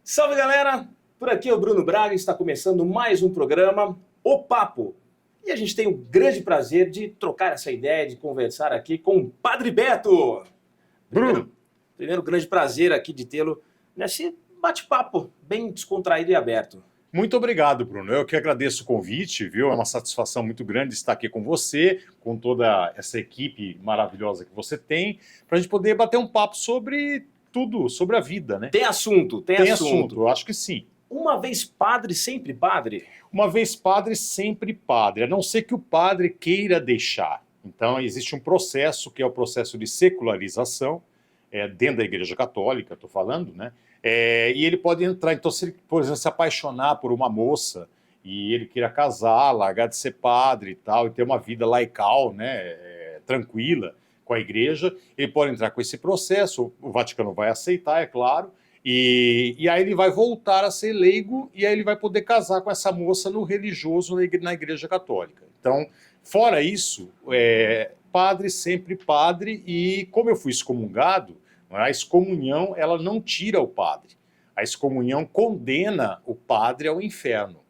Salve galera, por aqui é o Bruno Braga, está começando mais um programa, O Papo. E a gente tem o grande prazer de trocar essa ideia, de conversar aqui com o Padre Beto. Bruno, Primeiro grande prazer aqui de tê-lo nesse bate-papo bem descontraído e aberto. muito obrigado, Bruno. Eu que agradeço o convite, viu? É uma satisfação muito grande estar aqui com você, com toda essa equipe maravilhosa que você tem, para a gente poder bater um papo sobre tudo, sobre a vida, né? Tem assunto, Tem assunto, eu acho que sim. Uma vez padre, sempre padre? Uma vez padre, sempre padre, a não ser que o padre queira deixar. Então, existe um processo, que é o processo de secularização, dentro da Igreja Católica, estou falando, né? E ele pode entrar, então, se ele, por exemplo, se apaixonar por uma moça e ele queira casar, largar de ser padre e tal, e ter uma vida laical, né, tranquila com a Igreja, ele pode entrar com esse processo, o Vaticano vai aceitar, é claro, e aí ele vai voltar a ser leigo e aí ele vai poder casar com essa moça no religioso na Igreja Católica. Então, fora isso, padre sempre padre, e como eu fui excomungado, a excomunhão ela não tira o padre. A excomunhão condena o padre ao inferno.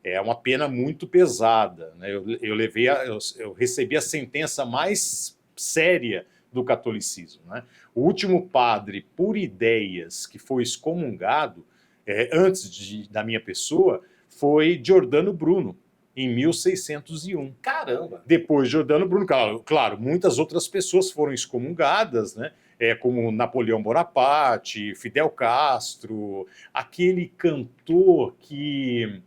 É uma pena muito pesada, né? Eu recebi a sentença mais séria do catolicismo, né? O último padre por ideias que foi excomungado, da minha pessoa, foi Giordano Bruno, em 1601. Caramba! Depois de Giordano Bruno, claro, muitas outras pessoas foram excomungadas, né? Como Napoleão Bonaparte, Fidel Castro, aquele cantor que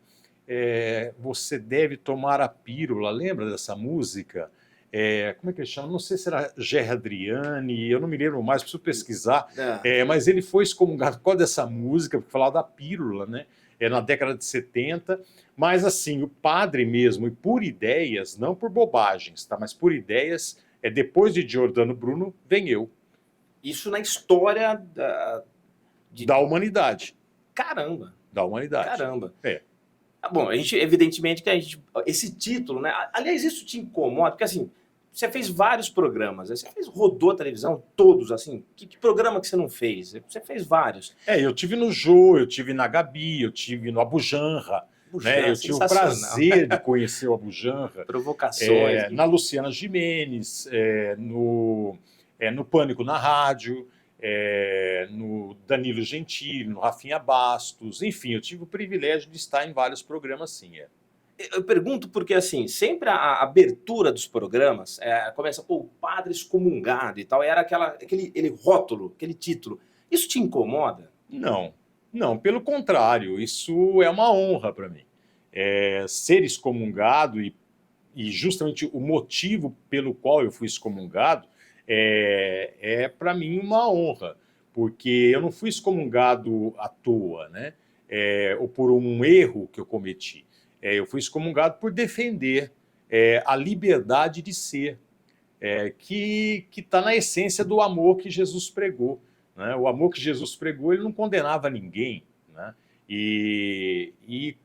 você deve tomar a pílula, lembra dessa música? Como é que ele chama? Não sei se era Gerardriani, eu não me lembro mais, preciso pesquisar. Mas ele foi excomungado por causa dessa música, porque falava da pílula, né? Na década de 70. Mas assim, o padre mesmo, e por ideias, não por bobagens, tá? Mas por ideias, depois de Giordano Bruno, vem eu. Isso na história da humanidade. Caramba! Da humanidade. Caramba! Bom, evidentemente que esse título, né? Aliás, isso te incomoda, porque assim, você fez vários programas, você rodou a televisão, todos, assim, que programa que você não fez? Você fez vários. Eu tive no Jô, eu tive na Gabi, eu tive no Abujanra, né? Eu tive o prazer de conhecer o Abujanra. Provocações. Na Luciana Gimenez, no Pânico na Rádio, no Danilo Gentili, no Rafinha Bastos, enfim, eu tive o privilégio de estar em vários programas, sim. Eu pergunto porque, assim, sempre a abertura dos programas começa, o padre excomungado e tal, e era aquele rótulo, aquele título. Isso te incomoda? Não, pelo contrário, isso é uma honra para mim. Ser excomungado e justamente o motivo pelo qual eu fui excomungado para mim uma honra, porque eu não fui excomungado à toa, né? Ou por um erro que eu cometi. Eu fui excomungado por defender a liberdade de ser, que está na essência do amor que Jesus pregou, né? O amor que Jesus pregou, ele não condenava ninguém, né? E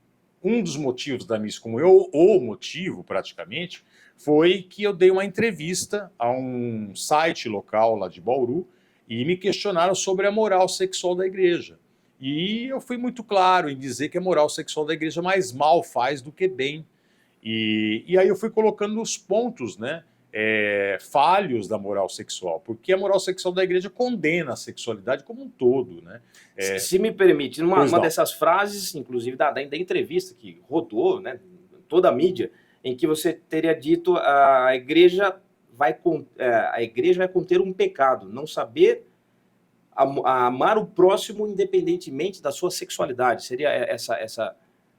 um dos motivos da minha excomunhão, o motivo praticamente, foi que eu dei uma entrevista a um site local lá de Bauru e me questionaram sobre a moral sexual da igreja. E eu fui muito claro em dizer que a moral sexual da igreja mais mal faz do que bem. E aí eu fui colocando os pontos, né, falhos da moral sexual, porque a moral sexual da igreja condena a sexualidade como um todo, né? Se me permite, uma dessas frases, inclusive da entrevista que rodou, né, toda a mídia, em que você teria dito a igreja vai conter um pecado, não saber amar o próximo independentemente da sua sexualidade. Seria essa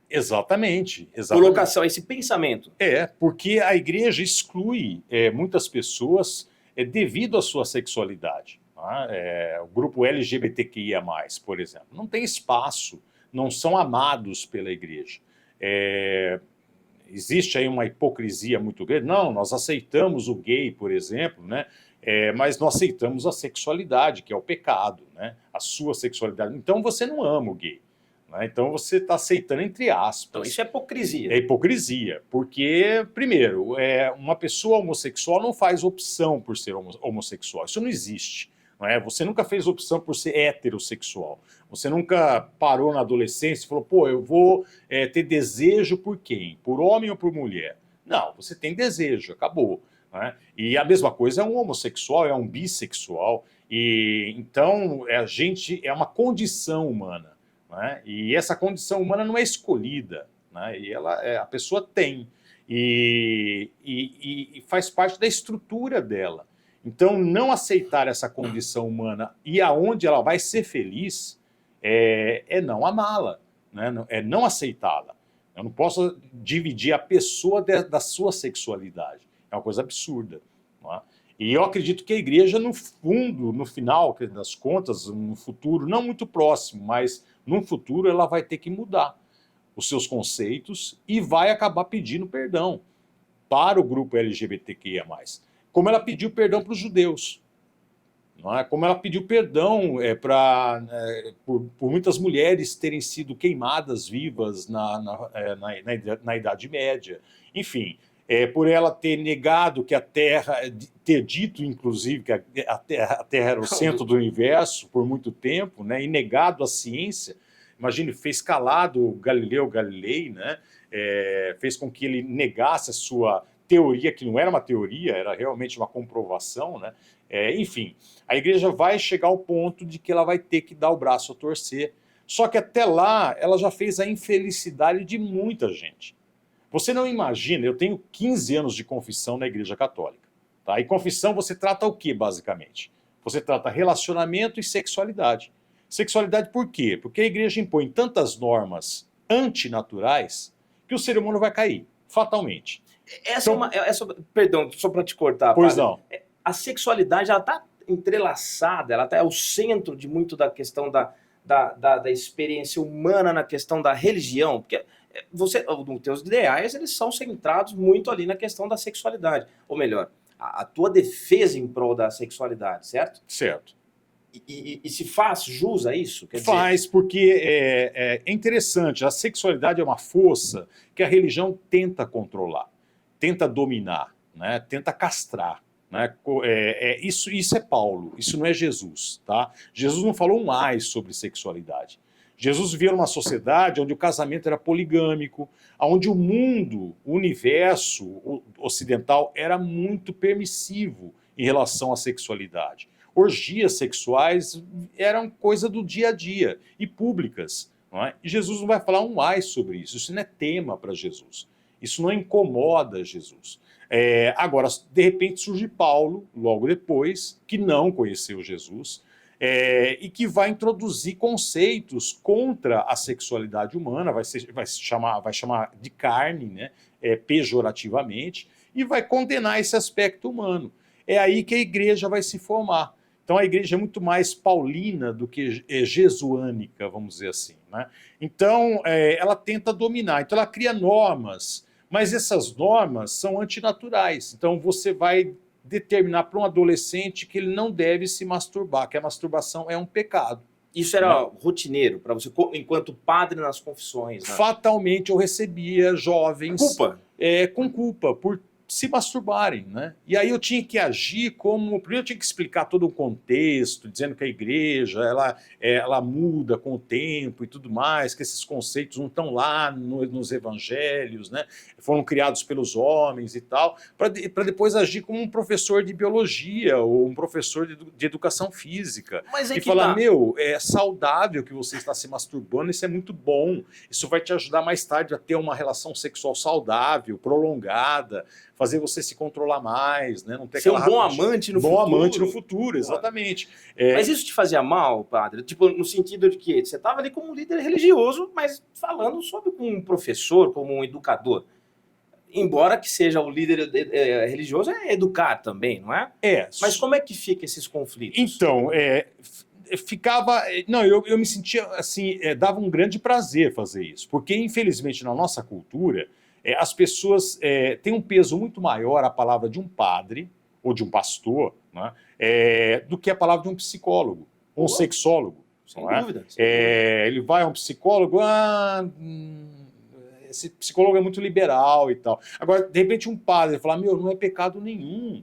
Exatamente. Colocação, esse pensamento. Porque a igreja exclui muitas pessoas devido à sua sexualidade. Tá? O grupo LGBTQIA+, por exemplo, não tem espaço, não são amados pela igreja. Existe aí uma hipocrisia muito grande. Não, nós aceitamos o gay, por exemplo, né? Mas não aceitamos a sexualidade, que é o pecado, né? A sua sexualidade. Então você não ama o gay. Né? Então você está aceitando entre aspas. Então isso é hipocrisia. É hipocrisia, porque, primeiro, uma pessoa homossexual não faz opção por ser homossexual. Isso não existe. não é? Você nunca fez opção por ser heterossexual. Você nunca parou na adolescência e falou, pô, eu vou ter desejo por quem? Por homem ou por mulher? Não, você tem desejo, acabou. Né? E a mesma coisa é um homossexual, é um bissexual. E então a gente é uma condição humana. Né? E essa condição humana não é escolhida. Né? E a pessoa tem. E faz parte da estrutura dela. Então, não aceitar essa condição humana e aonde ela vai ser feliz é não amá-la, né? É não aceitá-la. Eu não posso dividir a pessoa da sua sexualidade. É uma coisa absurda. Não é? E eu acredito que a igreja, no fundo, no final das contas, no futuro, não muito próximo, mas no futuro, ela vai ter que mudar os seus conceitos e vai acabar pedindo perdão para o grupo LGBTQIA+. Como ela pediu perdão para os judeus. Não é? Como ela pediu perdão por muitas mulheres terem sido queimadas vivas na Idade Média. Enfim, por ela ter negado que a Terra, ter dito, inclusive, que a Terra era o centro do universo por muito tempo, né, e negado a ciência. Imagine, fez calado o Galileu Galilei, né, fez com que ele negasse a sua teoria, que não era uma teoria, era realmente uma comprovação, né? Enfim, a igreja vai chegar ao ponto de que ela vai ter que dar o braço a torcer. Só que até lá, ela já fez a infelicidade de muita gente. Você não imagina, eu tenho 15 anos de confissão na Igreja Católica. Tá? E confissão você trata o que, basicamente? Você trata relacionamento e sexualidade. Sexualidade por quê? Porque a igreja impõe tantas normas antinaturais que o ser humano vai cair, fatalmente. Perdão, só para te cortar, pois padre. Não. A sexualidade, ela está entrelaçada, ela é o centro de muito da questão da experiência humana na questão da religião, porque os teus ideais, eles são centrados muito ali na questão da sexualidade, ou melhor, a tua defesa em prol da sexualidade, certo? Certo. E se faz jus a isso? Faz, porque é interessante, a sexualidade é uma força que a religião tenta controlar, tenta dominar, né? Tenta castrar. Né? Isso é Paulo, isso não é Jesus. Tá? Jesus não falou mais sobre sexualidade. Jesus vivia numa sociedade onde o casamento era poligâmico, onde o mundo, o universo ocidental era muito permissivo em relação à sexualidade. Orgias sexuais eram coisa do dia a dia e públicas. Não é? E Jesus não vai falar mais sobre isso. Isso não é tema para Jesus. Isso não incomoda Jesus. Agora, de repente surge Paulo, logo depois, que não conheceu Jesus, e que vai introduzir conceitos contra a sexualidade humana, vai chamar de carne, né, pejorativamente, e vai condenar esse aspecto humano. É aí que a igreja vai se formar. Então a igreja é muito mais paulina do que jesuânica, vamos dizer assim. Né? Então ela tenta dominar, então ela cria normas, mas essas normas são antinaturais. Então você vai determinar para um adolescente que ele não deve se masturbar, que a masturbação é um pecado. Isso era rotineiro para você, enquanto padre nas confissões? Né? Fatalmente eu recebia jovens com culpa por se masturbarem, né? E aí eu tinha que agir como... Primeiro eu tinha que explicar todo o contexto, dizendo que a igreja, ela muda com o tempo e tudo mais, que esses conceitos não estão lá nos evangelhos, né? Foram criados pelos homens e tal, para depois agir como um professor de biologia ou um professor de educação física. E falar, meu, é saudável que você está se masturbando, isso é muito bom, isso vai te ajudar mais tarde a ter uma relação sexual saudável, prolongada, fazer você se controlar mais, né? Não ter ser um bom amante no futuro. Bom amante no futuro, exatamente. Mas isso te fazia mal, padre? Tipo, no sentido de que você estava ali como um líder religioso, mas falando sobre um professor, como um educador. Embora que seja o líder religioso, é educar também, não é? Mas como é que fica esses conflitos? Então, ficava... Não, eu me sentia assim, dava um grande prazer fazer isso, porque infelizmente na nossa cultura, as pessoas têm um peso muito maior a palavra de um padre ou de um pastor, né, do que a palavra de um psicólogo, ou um sexólogo. Sem dúvida. Ele vai a um psicólogo, esse psicólogo é muito liberal e tal. Agora, de repente, um padre fala, meu, não é pecado nenhum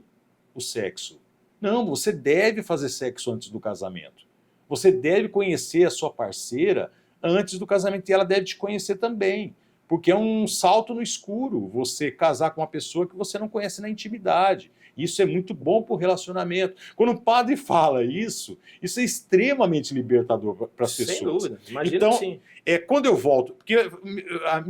o sexo. Não, você deve fazer sexo antes do casamento. Você deve conhecer a sua parceira antes do casamento e ela deve te conhecer também. Porque é um salto no escuro você casar com uma pessoa que você não conhece na intimidade. Isso é muito bom para o relacionamento. Quando o padre fala isso é extremamente libertador para as pessoas. Sem dúvida, imagino então, que sim. Quando eu volto, porque a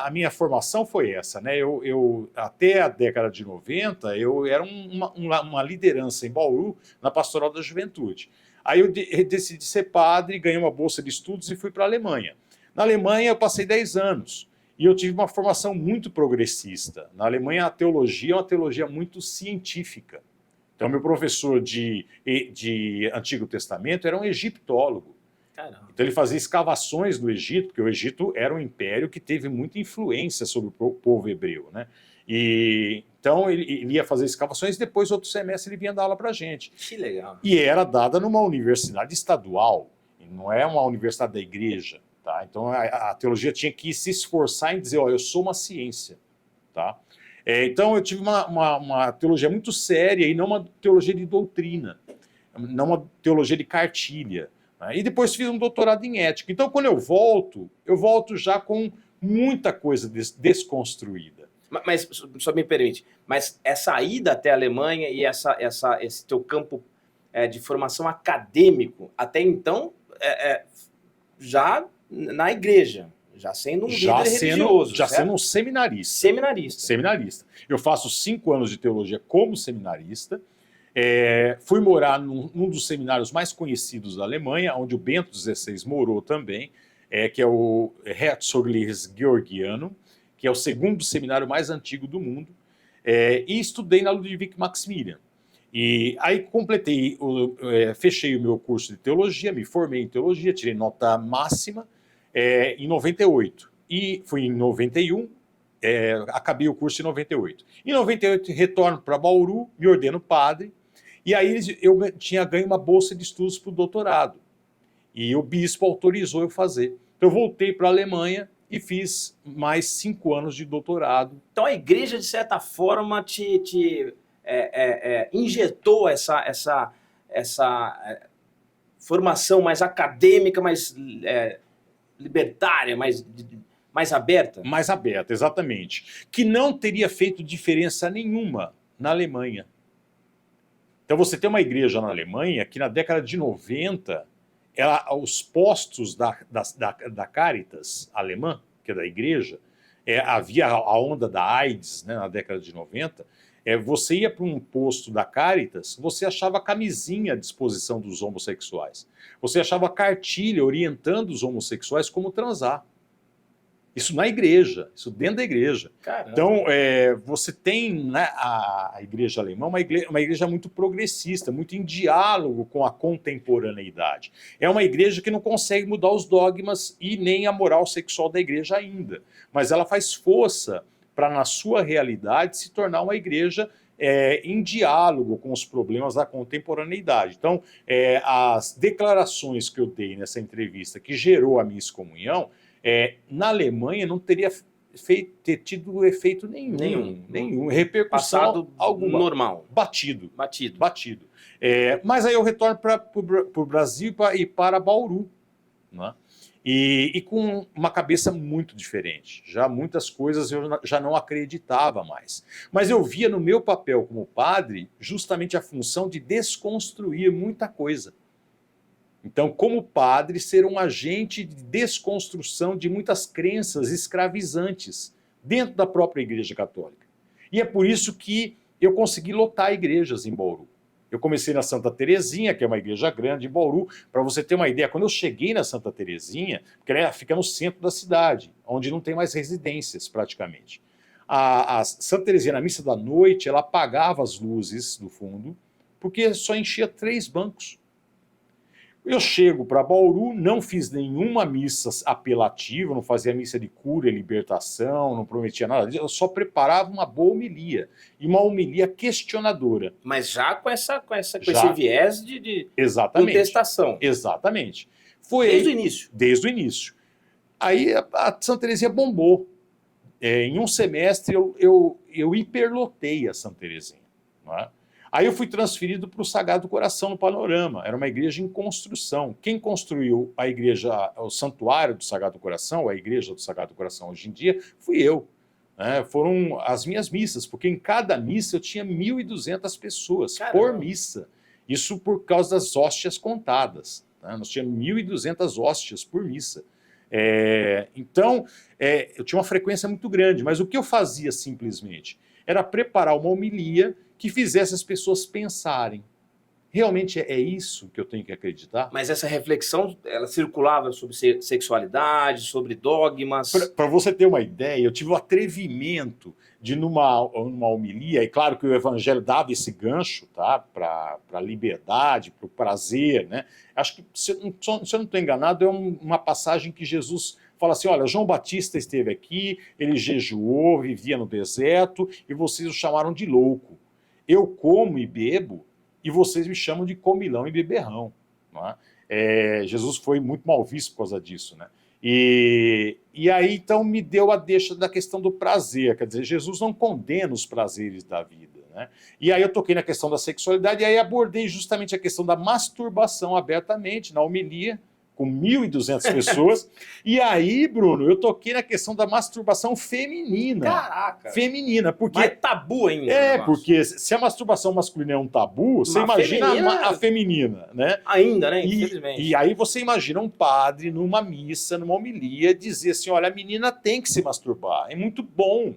minha formação foi essa, né? Eu até a década de 90, eu era uma liderança em Bauru, na Pastoral da Juventude. Aí eu decidi ser padre, ganhei uma bolsa de estudos e fui para a Alemanha. Na Alemanha eu passei 10 anos. E eu tive uma formação muito progressista. Na Alemanha, a teologia é uma teologia muito científica. Então, meu professor de Antigo Testamento era um egiptólogo. Caramba. Então, ele fazia escavações do Egito, porque o Egito era um império que teve muita influência sobre o povo hebreu, né? Então, ele ia fazer escavações e depois, outro semestre, ele vinha dar aula para a gente. Que legal. E era dada numa universidade estadual, não é uma universidade da igreja. Tá? Então a teologia tinha que se esforçar em dizer, eu sou uma ciência. Tá? Então eu tive uma teologia muito séria e não uma teologia de doutrina, não uma teologia de cartilha. Né? E depois fiz um doutorado em ética. Então quando eu volto já com muita coisa desconstruída. Mas, só me permite, mas essa ida até a Alemanha e esse teu campo de formação acadêmico, até então, já na igreja, já sendo um líder religioso. Já sendo um seminarista. Seminarista. Eu faço 5 anos de teologia como seminarista. Fui morar num dos seminários mais conhecidos da Alemanha, onde o Bento XVI morou também, que é o Herzoglich Georgianum, que é o segundo seminário mais antigo do mundo, e estudei na Ludwig Maximilian. E aí fechei o meu curso de teologia, me formei em teologia, tirei nota máxima em 98. E fui em 91, acabei o curso em 98. Em 98 retorno para Bauru, me ordeno padre, e aí eu tinha ganho uma bolsa de estudos para o doutorado. E o bispo autorizou eu fazer. Então eu voltei para a Alemanha e fiz mais 5 anos de doutorado. Então a igreja, de certa forma, te injetou essa formação mais acadêmica, mais libertária, mais aberta? Mais aberta, exatamente. Que não teria feito diferença nenhuma na Alemanha. Então você tem uma igreja na Alemanha que na década de 90, os postos da Caritas alemã, que é da igreja, havia a onda da AIDS, né, na década de 90, você ia para um posto da Caritas, você achava camisinha à disposição dos homossexuais. Você achava cartilha orientando os homossexuais como transar. Isso na igreja, isso dentro da igreja. Caramba. Então, você tem, né, a igreja alemã, uma igreja muito progressista, muito em diálogo com a contemporaneidade. É uma igreja que não consegue mudar os dogmas e nem a moral sexual da igreja ainda. Mas ela faz força para, na sua realidade, se tornar uma igreja em diálogo com os problemas da contemporaneidade. Então, as declarações que eu dei nessa entrevista, que gerou a minha excomunhão, na Alemanha não teria tido efeito nenhum, repercussão passado alguma. Normal. Batido. Batido. Mas aí eu retorno para o Brasil e para Bauru, né? E com uma cabeça muito diferente. Já muitas coisas eu já não acreditava mais. Mas eu via no meu papel como padre justamente a função de desconstruir muita coisa. Então, como padre, ser um agente de desconstrução de muitas crenças escravizantes dentro da própria Igreja Católica. E é por isso que eu consegui lotar igrejas em Bauru. Eu comecei na Santa Terezinha, que é uma igreja grande em Bauru. Para você ter uma ideia, quando eu cheguei na Santa Terezinha, porque ela fica no centro da cidade, onde não tem mais residências praticamente. A Santa Terezinha, na missa da noite, ela apagava as luzes do fundo, porque só enchia 3 bancos. Eu chego para Bauru, não fiz nenhuma missa apelativa, não fazia missa de cura e libertação, não prometia nada disso, eu só preparava uma boa homilia, e uma homilia questionadora. Mas já com esse viés de contestação. Exatamente. Desde o início. Desde o início. Aí a Santa Terezinha bombou. Em um semestre eu hiperlotei a Santa Terezinha. Não é? Aí eu fui transferido para o Sagrado Coração no Panorama, era uma igreja em construção. Quem construiu a igreja, o santuário do Sagrado Coração, a igreja do Sagrado Coração hoje em dia, fui eu. Foram as minhas missas, porque em cada missa eu tinha 1.200 pessoas. Caramba. Por missa. Isso por causa das hóstias contadas. Nós tínhamos 1.200 hóstias por missa. Então, eu tinha uma frequência muito grande, mas o que eu fazia simplesmente era preparar uma homilia que fizesse as pessoas pensarem. Realmente é isso que eu tenho que acreditar? Mas essa reflexão, ela circulava sobre sexualidade, sobre dogmas? Para você ter uma ideia, eu tive o atrevimento de, numa homilia, e claro que o evangelho dava esse gancho, tá? Para a liberdade, para o prazer, né? Acho que, se eu não estou enganado, é uma passagem que Jesus fala assim, olha, João Batista esteve aqui, ele jejuou, vivia no deserto, e vocês o chamaram de louco. Eu como e bebo, e vocês me chamam de comilão e beberrão. Não é? Jesus foi muito mal visto por causa disso. Né? E aí, então, me deu a deixa da questão do prazer. Quer dizer, Jesus não condena os prazeres da vida. Né? E aí eu toquei na questão da sexualidade, e aí abordei justamente a questão da masturbação abertamente, na homilia, com 1.200 pessoas. E aí, Bruno, eu toquei na questão da masturbação feminina. Caraca! Feminina, porque... Mas tabu ainda. Porque se a masturbação masculina é um tabu, você imagina a feminina, né? Ainda, né? Infelizmente. E aí você imagina um padre numa missa, numa homilia, dizer assim, olha, a menina tem que se masturbar. É muito bom.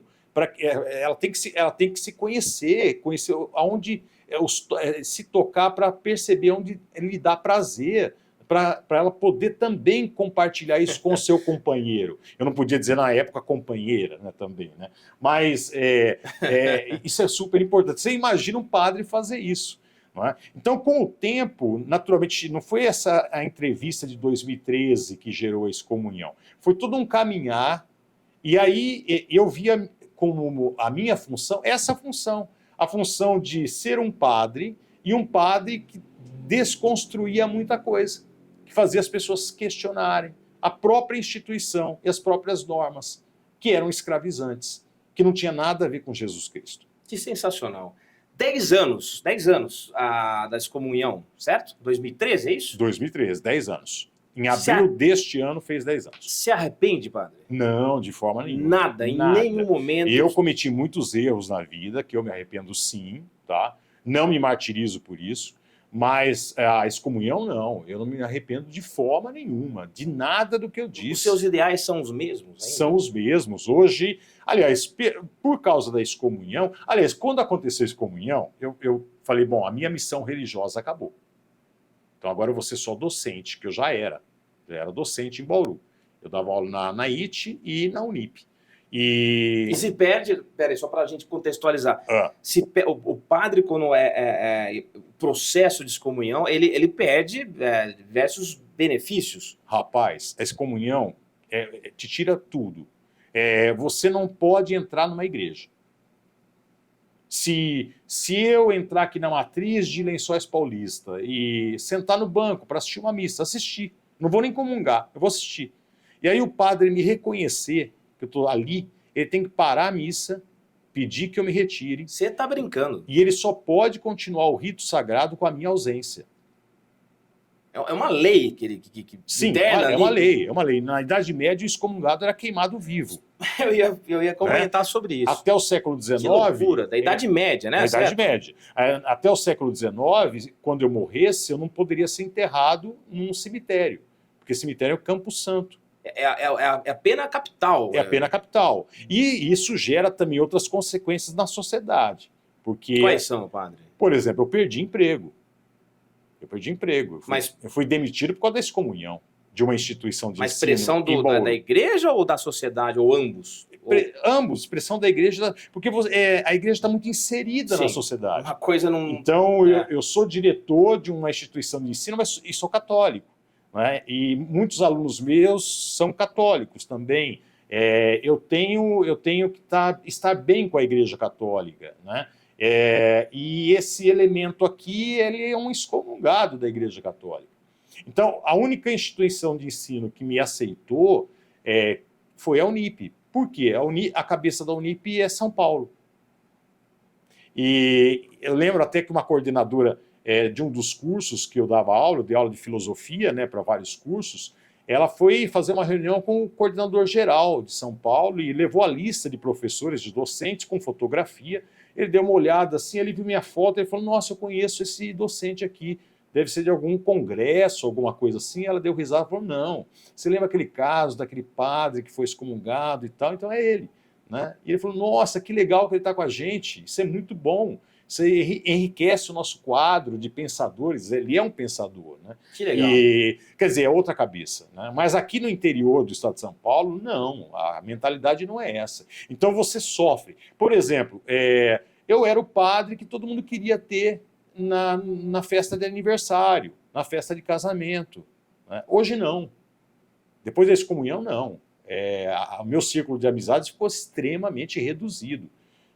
Ela tem que se conhecer aonde se tocar para perceber onde lhe dá prazer, para ela poder também compartilhar isso com o seu companheiro. Eu não podia dizer na época companheira, né, também, né? Mas isso é super importante. Você imagina um padre fazer isso. Não é? Então, com o tempo, naturalmente, não foi essa a entrevista de 2013 que gerou a excomunhão. Foi todo um caminhar, e aí eu via como a minha função, a função de ser um padre, e um padre que desconstruía muita coisa, que fazia as pessoas questionarem a própria instituição e as próprias normas, que eram escravizantes, que não tinha nada a ver com Jesus Cristo. Que sensacional. 10 anos da excomunhão, certo? 2013, é isso? 2013, 10 anos. Em abril deste ano fez 10 anos. Se arrepende, padre? Não, de forma nenhuma. Nada, em nenhum momento. Eu cometi muitos erros na vida, que eu me arrependo sim, tá? Não me martirizo por isso. Mas a excomunhão, não. Eu não me arrependo de forma nenhuma, de nada do que eu disse. Os seus ideais são os mesmos? Ainda? São os mesmos. Hoje, aliás, por causa da excomunhão... Aliás, quando aconteceu a excomunhão, eu falei, bom, a minha missão religiosa acabou. Então agora eu vou ser só docente, que eu já era. Eu era docente em Bauru. Eu dava aula na IT e na Unip. E se perde, peraí, só para a gente contextualizar, o padre, quando processo de excomunhão, ele perde diversos benefícios. Rapaz, a excomunhão te tira tudo. Você não pode entrar numa igreja. Se eu entrar aqui na matriz de Lençóis Paulista e sentar no banco para assistir uma missa, assistir, não vou nem comungar, eu vou assistir. E aí o padre me reconhecer que eu estou ali, ele tem que parar a missa, pedir que eu me retire. Você está brincando. E ele só pode continuar o rito sagrado com a minha ausência. É uma lei que ele Sim, é uma lei. Na Idade Média, o excomungado era queimado vivo. Eu ia comentar sobre isso. Até o século XIX... Que loucura, da Idade Média, né? Da Idade Média. Até o século XIX, quando eu morresse, eu não poderia ser enterrado num cemitério, porque cemitério é o Campo Santo. É a pena capital. É a pena capital. E isso gera também outras consequências na sociedade. Porque, quais são, padre? Por exemplo, eu perdi emprego. Eu fui demitido por causa da excomunhão de uma instituição de ensino. Mas pressão da igreja ou da sociedade, ou ambos? Ambos, pressão da igreja, porque a igreja está muito inserida na sociedade. Uma coisa não... Então, eu sou diretor de uma instituição de ensino, mas e sou católico. Né? E muitos alunos meus são católicos também. Eu tenho que estar bem com a Igreja Católica. Né? E esse elemento aqui, ele é um excomungado da Igreja Católica. Então, a única instituição de ensino que me aceitou foi a Unip. Por quê? A cabeça da Unip é São Paulo. E eu lembro até que uma coordenadora de um dos cursos que eu dava aula, eu dei aula de filosofia, né, para vários cursos, ela foi fazer uma reunião com o coordenador geral de São Paulo e levou a lista de professores, de docentes, com fotografia. Ele deu uma olhada assim, ele viu minha foto e falou, nossa, eu conheço esse docente aqui, deve ser de algum congresso, alguma coisa assim. Ela deu risada e falou, não, você lembra aquele caso daquele padre que foi excomungado e tal? Então é ele. Né? E ele falou, nossa, que legal que ele está com a gente, isso é muito bom. Isso enriquece o nosso quadro de pensadores, ele é um pensador. Né? Que legal. E, quer dizer, é outra cabeça. Né? Mas aqui no interior do estado de São Paulo, não, a mentalidade não é essa. Então você sofre. Por exemplo, eu era o padre que todo mundo queria ter na festa de aniversário, na festa de casamento. Né? Hoje não. Depois da excomunhão, não. O meu círculo de amizades ficou extremamente reduzido.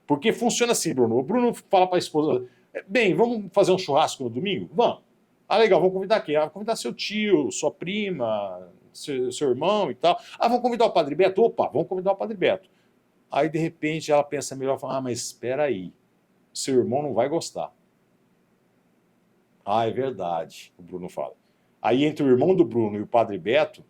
Porque funciona assim, Bruno. O Bruno fala para a esposa, bem, vamos fazer um churrasco no domingo? Vamos. Ah, legal, vamos convidar quem? Ah, vamos convidar seu tio, sua prima, seu irmão e tal. Ah, vamos convidar o Padre Beto? Opa, vamos convidar o Padre Beto. Aí, de repente, ela pensa melhor e fala, mas espera aí, seu irmão não vai gostar. Ah, é verdade, o Bruno fala. Aí, entre o irmão do Bruno e o Padre Beto,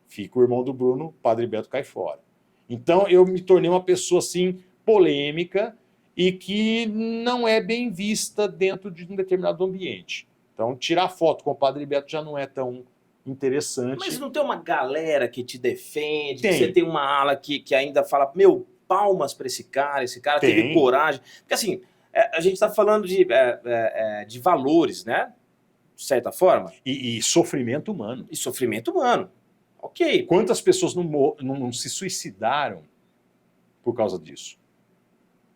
fica o irmão do Bruno, o Padre Beto cai fora. Então, eu me tornei uma pessoa, assim, polêmica e que não é bem vista dentro de um determinado ambiente. Então, tirar foto com o Padre Beto já não é tão interessante. Mas não tem uma galera que te defende, Tem. que você tem uma ala que ainda fala, meu, palmas para esse cara Tem. teve coragem. Porque assim, a gente está falando de valores, né? De certa forma. E sofrimento humano. E sofrimento humano. Ok. Quantas pessoas não se suicidaram por causa disso?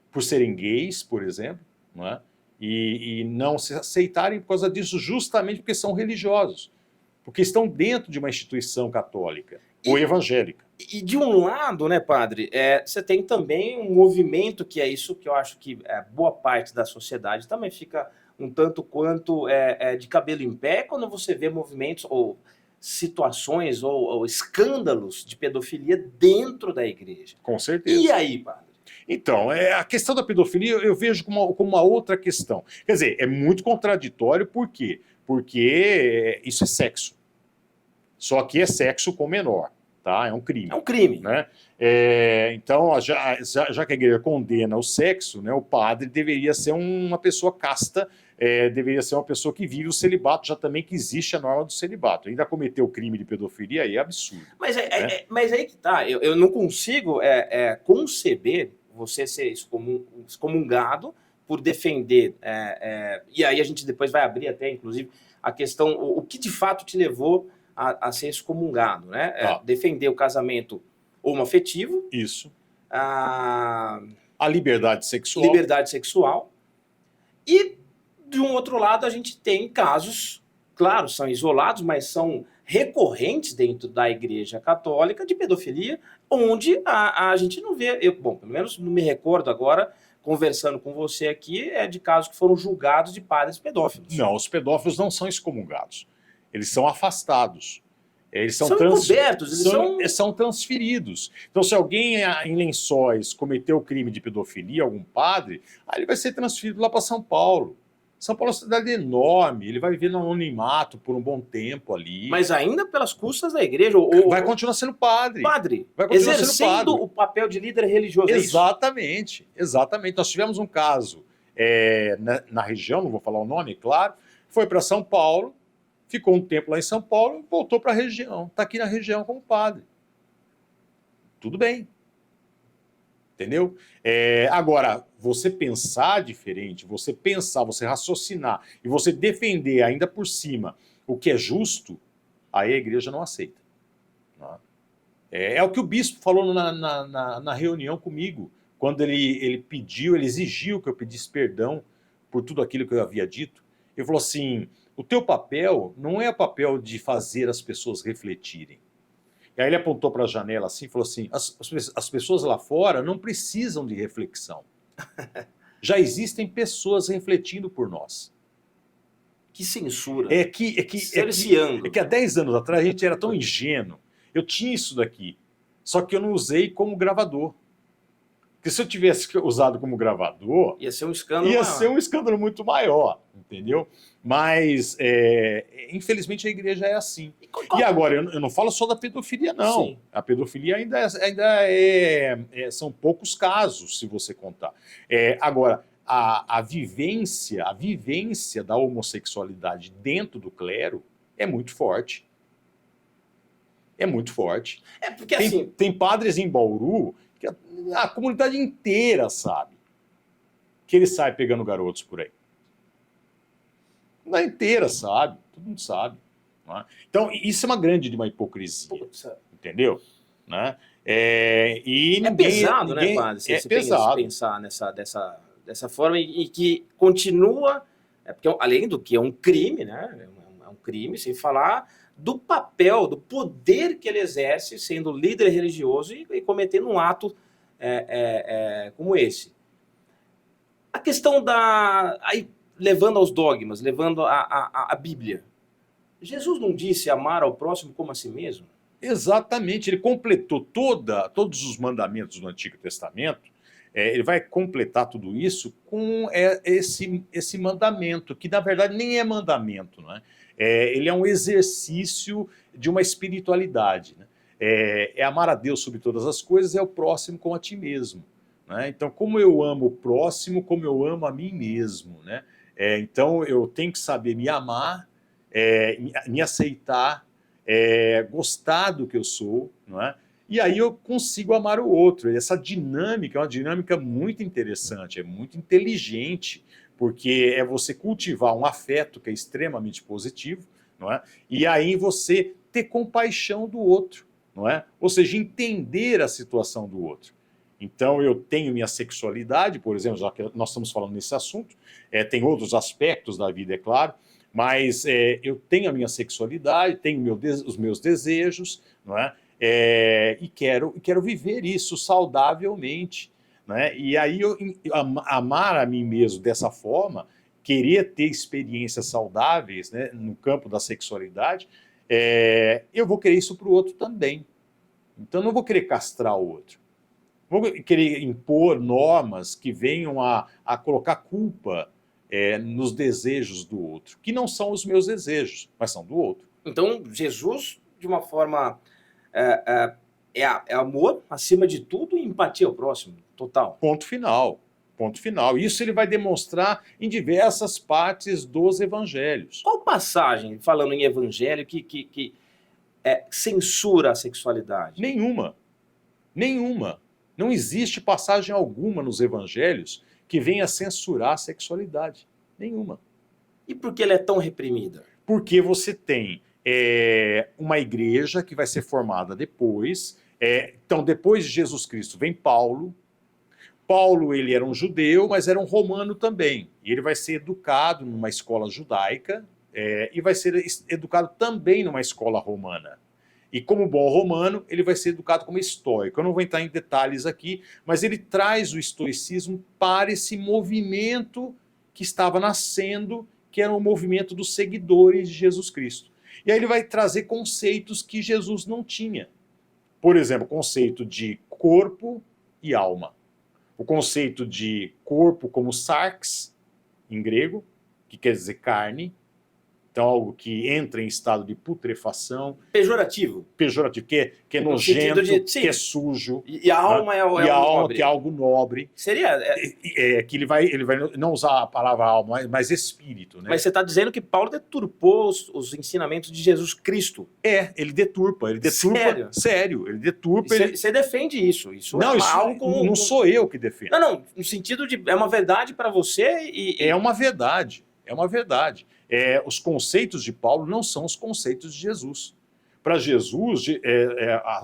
Por serem gays, por exemplo, não é? E não se aceitarem por causa disso, justamente porque são religiosos, porque estão dentro de uma instituição católica ou evangélica. E de um lado, né, padre, você tem também um movimento que é isso que eu acho que boa parte da sociedade também fica um tanto quanto de cabelo em pé quando você vê movimentos ou situações ou escândalos de pedofilia dentro da igreja. Com certeza. E aí, padre? Então, a questão da pedofilia eu vejo como uma outra questão. Quer dizer, é muito contraditório, por quê? Porque isso é sexo. Só que é sexo com menor, tá? É um crime. É um crime. Né? Então, já que a igreja condena o sexo, né, o padre deveria ser uma pessoa casta, deveria ser uma pessoa que vive o celibato, já também que existe a norma do celibato. Ainda cometer o crime de pedofilia aí é absurdo. Mas aí que tá, eu não consigo conceber você ser excomungado por defender, e aí a gente depois vai abrir até, inclusive, a questão, o que de fato te levou a ser excomungado, né? Defender o casamento homoafetivo. Isso. A liberdade sexual. Liberdade sexual. E, de um outro lado, a gente tem casos, claro, são isolados, mas são recorrentes dentro da Igreja Católica de pedofilia, onde a gente não vê, bom, pelo menos não me recordo agora, conversando com você aqui, de casos que foram julgados de padres pedófilos. Não, os pedófilos não são excomungados. Eles são afastados. Eles são encobertos, são transferidos. Então, se alguém em Lençóis cometeu o crime de pedofilia, algum padre, aí ele vai ser transferido lá para São Paulo. São Paulo é uma cidade enorme, ele vai viver no anonimato por um bom tempo ali. Mas ainda pelas custas da igreja. Vai continuar sendo padre. Vai continuar exercendo sendo padre. O papel de líder religioso. Exatamente, exatamente. Nós tivemos um caso na região, não vou falar o nome, claro, foi para São Paulo, ficou um tempo lá em São Paulo, voltou para a região. Está aqui na região como padre. Tudo bem. Entendeu? Agora, você pensar diferente, você raciocinar e você defender ainda por cima o que é justo, aí a igreja não aceita. Não é? É o que o bispo falou na reunião comigo, quando ele exigiu que eu pedisse perdão por tudo aquilo que eu havia dito. Ele falou assim, o teu papel não é o papel de fazer as pessoas refletirem. E aí ele apontou para a janela assim e falou assim, as pessoas lá fora não precisam de reflexão. Já existem pessoas refletindo por nós. Que censura. É que há 10 anos atrás a gente era tão ingênuo. Eu tinha isso daqui, só que eu não usei como gravador. Porque se eu tivesse usado como gravador, ia ser um escândalo ia maior. ser um escândalo muito maior, entendeu? Mas, infelizmente, a igreja é assim. E agora, eu não falo só da pedofilia, não. Sim. A pedofilia ainda são poucos casos, se você contar. Agora, a vivência da homossexualidade dentro do clero é muito forte. É muito forte. Porque assim... Tem padres em Bauru que a comunidade inteira sabe que ele sai pegando garotos por aí. A comunidade inteira sabe, todo mundo sabe. Não é? Então, isso é uma grande de uma hipocrisia. Puxa. Entendeu? Né? E ninguém, pesado, né, padre? É pesado. Pensar dessa forma e que continua... porque além do que é um crime, né? É um crime, sem falar do papel, do poder que ele exerce sendo líder religioso e cometendo um ato como esse. A questão aí, levando aos dogmas, levando a Bíblia. Jesus não disse amar ao próximo como a si mesmo? Exatamente, ele completou todos os mandamentos do Antigo Testamento, ele vai completar tudo isso com esse mandamento, que na verdade nem é mandamento, não é? Ele é um exercício de uma espiritualidade, né? É amar a Deus sobre todas as coisas, é o próximo como a ti mesmo. Né? Então, como eu amo o próximo, como eu amo a mim mesmo. Né? Então, eu tenho que saber me amar, me aceitar, gostar do que eu sou, não é? E aí eu consigo amar o outro. Essa dinâmica é uma dinâmica muito interessante, é muito inteligente, porque é você cultivar um afeto que é extremamente positivo, não é? E aí você ter compaixão do outro, não é? Ou seja, entender a situação do outro. Então eu tenho minha sexualidade, por exemplo, já que nós estamos falando nesse assunto, tem outros aspectos da vida, é claro, mas eu tenho a minha sexualidade, tenho os meus desejos, não é? E quero viver isso saudavelmente. Né? E aí amar a mim mesmo dessa forma, querer ter experiências saudáveis, né, no campo da sexualidade, eu vou querer isso para o outro também. Então não vou querer castrar o outro. Vou querer impor normas que venham a colocar culpa nos desejos do outro, que não são os meus desejos, mas são do outro. Então, Jesus, de uma forma... é amor, acima de tudo, e empatia ao próximo, total. Ponto final. Ponto final. Isso ele vai demonstrar em diversas partes dos evangelhos. Qual passagem, falando em evangelho, que censura a sexualidade? Nenhuma. Nenhuma. Não existe passagem alguma nos evangelhos que venha censurar a sexualidade. Nenhuma. E por que ela é tão reprimida? Porque você tem uma igreja que vai ser formada depois. Então, depois de Jesus Cristo, vem Paulo. Paulo, ele era um judeu, mas era um romano também. E ele vai ser educado numa escola judaica e vai ser educado também numa escola romana. E como bom romano, ele vai ser educado como estoico. Eu não vou entrar em detalhes aqui, mas ele traz o estoicismo para esse movimento que estava nascendo, que era o movimento dos seguidores de Jesus Cristo. E aí ele vai trazer conceitos que Jesus não tinha. Por exemplo, o conceito de corpo e alma. O conceito de corpo como sarx, em grego, que quer dizer carne. Então, algo que entra em estado de putrefação. Pejorativo. Pejorativo, que é nojento, que é sujo. E a alma é algo nobre. Que é algo nobre. Seria... que ele vai não usar a palavra alma, mas espírito. Né? Mas você está dizendo que Paulo deturpou os ensinamentos de Jesus Cristo. Ele deturpa. Sério, ele deturpa. Você defende isso. Isso não, algo como... Não sou eu que defendo. Não, no sentido de... É uma verdade para você e... É uma verdade. É uma verdade. Os conceitos de Paulo não são os conceitos de Jesus. Para Jesus,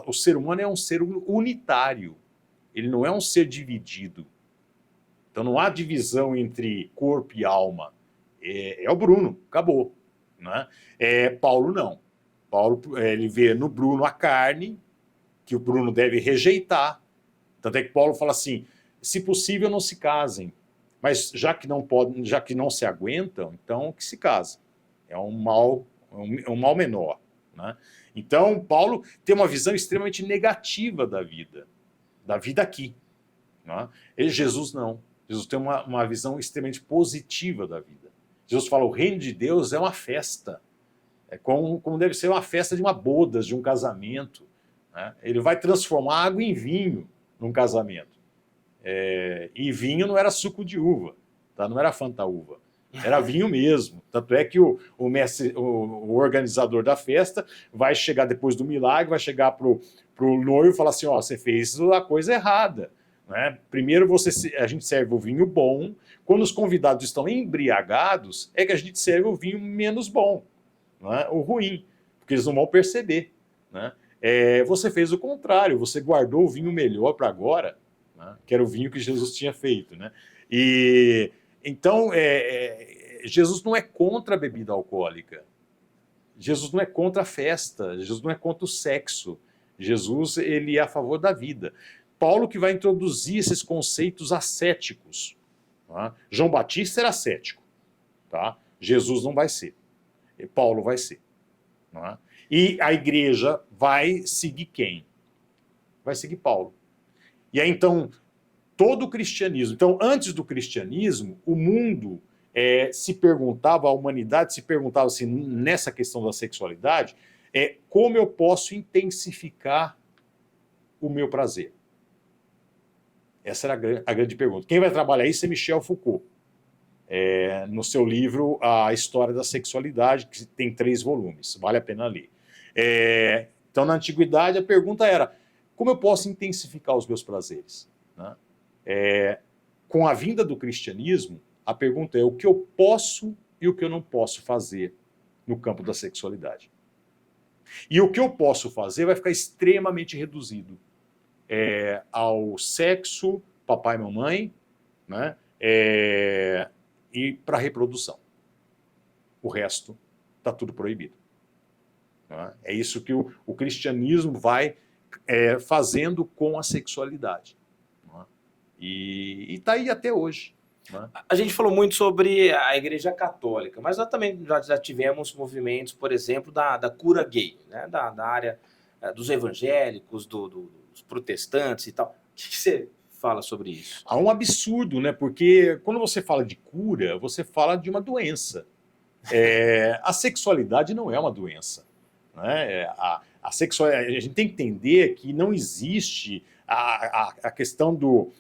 o ser humano é um ser unitário. Ele não é um ser dividido. Então não há divisão entre corpo e alma. É o Bruno, acabou. Né? Paulo não. Paulo ele vê no Bruno a carne, que o Bruno deve rejeitar. Tanto é que Paulo fala assim, se possível não se casem. Mas já que não se aguentam, então que se casem. É um mal menor. Né? Então, Paulo tem uma visão extremamente negativa da vida aqui. Né? E Jesus não. Jesus tem uma visão extremamente positiva da vida. Jesus fala, o reino de Deus é uma festa. É como deve ser uma festa de uma bodas, de um casamento. Né? Ele vai transformar água em vinho num casamento. E vinho não era suco de uva, tá? Não era fantaúva. Era vinho mesmo. Tanto é que o organizador da festa vai chegar depois do milagre, vai chegar pro noivo e falar assim, ó, você fez a coisa errada. Né? Primeiro a gente serve o vinho bom, quando os convidados estão embriagados, é que a gente serve o vinho menos bom, né? O ruim, porque eles não vão perceber. Né? Você fez o contrário, você guardou o vinho melhor para agora, né? Que era o vinho que Jesus tinha feito. Né? Então, Jesus não é contra a bebida alcoólica, Jesus não é contra a festa, Jesus não é contra o sexo, Jesus ele é a favor da vida. Paulo que vai introduzir esses conceitos ascéticos. Tá? João Batista era ascético. Tá? Jesus não vai ser. Paulo vai ser. Tá? E a igreja vai seguir quem? Vai seguir Paulo. E aí, então, todo o cristianismo... Então, antes do cristianismo, o mundo se perguntava, a humanidade se perguntava assim, nessa questão da sexualidade, como eu posso intensificar o meu prazer? Essa era a grande pergunta. Quem vai trabalhar isso é Michel Foucault. No seu livro A História da Sexualidade, que tem 3 volumes, vale a pena ler. Então, na antiguidade, a pergunta era, como eu posso intensificar os meus prazeres? Né? Com a vinda do cristianismo, a pergunta é o que eu posso e o que eu não posso fazer no campo da sexualidade. E o que eu posso fazer vai ficar extremamente reduzido ao sexo, papai e mamãe, né? E para a reprodução. O resto está tudo proibido. Né? É isso que o cristianismo vai fazendo com a sexualidade. Né? E está aí até hoje. Né? A gente falou muito sobre a Igreja Católica, mas nós também já tivemos movimentos, por exemplo, da cura gay, né? da área dos evangélicos, dos protestantes e tal. O que você fala sobre isso? Há um absurdo, né? Porque quando você fala de cura, você fala de uma doença. A sexualidade não é uma doença. Né? A gente tem que entender que não existe a questão do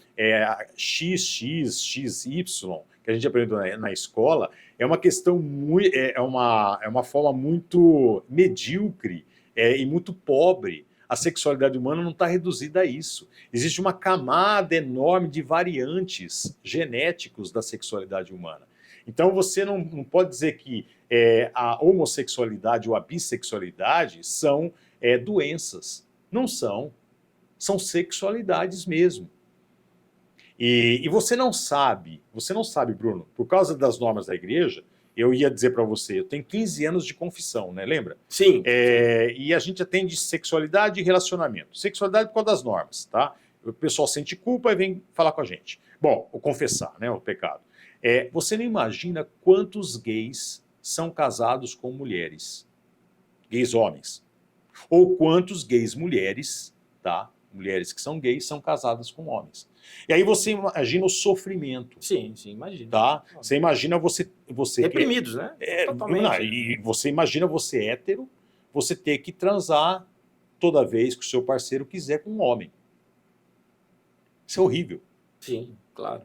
XX, XY, que a gente aprendeu na escola, é uma questão muito, é uma forma muito medíocre e muito pobre. A sexualidade humana não está reduzida a isso. Existe uma camada enorme de variantes genéticos da sexualidade humana. Então você não pode dizer que a homossexualidade ou a bissexualidade são doenças. Não são. São sexualidades mesmo. E você não sabe, Bruno, por causa das normas da igreja, eu ia dizer para você, eu tenho 15 anos de confissão, né? Lembra? Sim. E a gente atende sexualidade e relacionamento. Sexualidade por causa das normas, tá? O pessoal sente culpa e vem falar com a gente. Bom, o confessar, né? O pecado. Você não imagina quantos gays são casados com mulheres. Gays homens. Ou quantos gays mulheres, tá? Mulheres que são gays são casadas com homens. E aí você imagina o sofrimento. Sim, imagina. Tá? Você imagina você reprimidos, né? Totalmente. E você imagina você hétero, você ter que transar toda vez que o seu parceiro quiser com um homem. Isso é horrível. Sim, claro.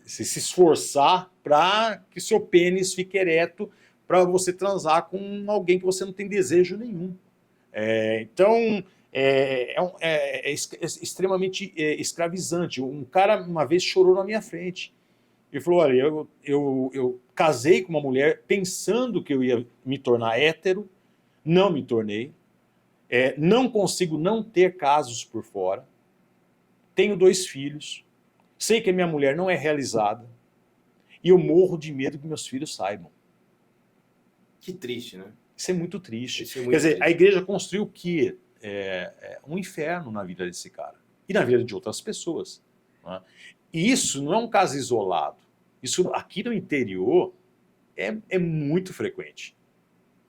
Você se esforçar para que seu pênis fique ereto para você transar com alguém que você não tem desejo nenhum. Então... É extremamente escravizante. Um cara uma vez chorou na minha frente e falou, olha, eu casei com uma mulher pensando que eu ia me tornar hétero, não me tornei, não consigo não ter casos por fora, tenho 2 filhos, sei que a minha mulher não é realizada e eu morro de medo que meus filhos saibam. Que triste, né? Isso é muito triste. Quer dizer, a igreja construiu o quê? Um inferno na vida desse cara e na vida de outras pessoas. Né? E isso não é um caso isolado. Isso aqui no interior é muito frequente.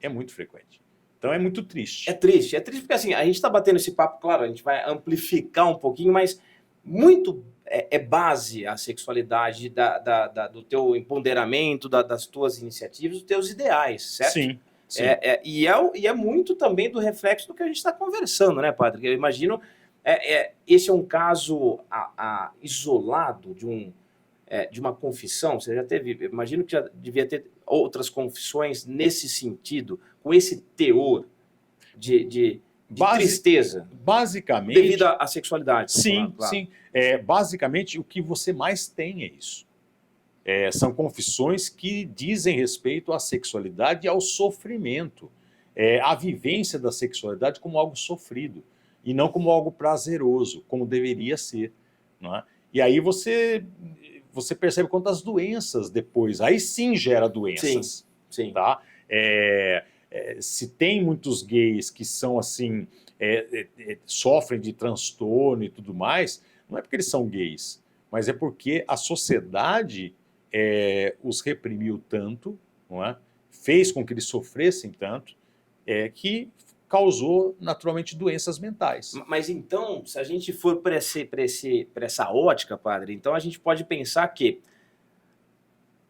É muito frequente. Então é muito triste. É triste porque assim, a gente está batendo esse papo, claro, a gente vai amplificar um pouquinho, mas muito é base a sexualidade do teu empoderamento, das tuas iniciativas, dos teus ideais, certo? Sim. Sim. E é muito também do reflexo do que a gente está conversando, né, padre? Eu imagino, esse é um caso isolado de uma confissão. Você já teve, eu imagino que já devia ter outras confissões nesse sentido, com esse teor de tristeza. Basicamente. Devido à sexualidade. Sim, claro. Sim. Basicamente, o que você mais tem é isso. São confissões que dizem respeito à sexualidade e ao sofrimento. A vivência da sexualidade como algo sofrido e não como algo prazeroso, como deveria ser. Não é? E aí você percebe quantas doenças depois. Aí sim gera doenças. Sim. Tá? Se tem muitos gays que são assim, sofrem de transtorno e tudo mais, não é porque eles são gays, mas é porque a sociedade os reprimiu tanto, não é? Fez com que eles sofressem tanto, que causou naturalmente doenças mentais. Mas então, se a gente for para essa ótica, padre, então a gente pode pensar que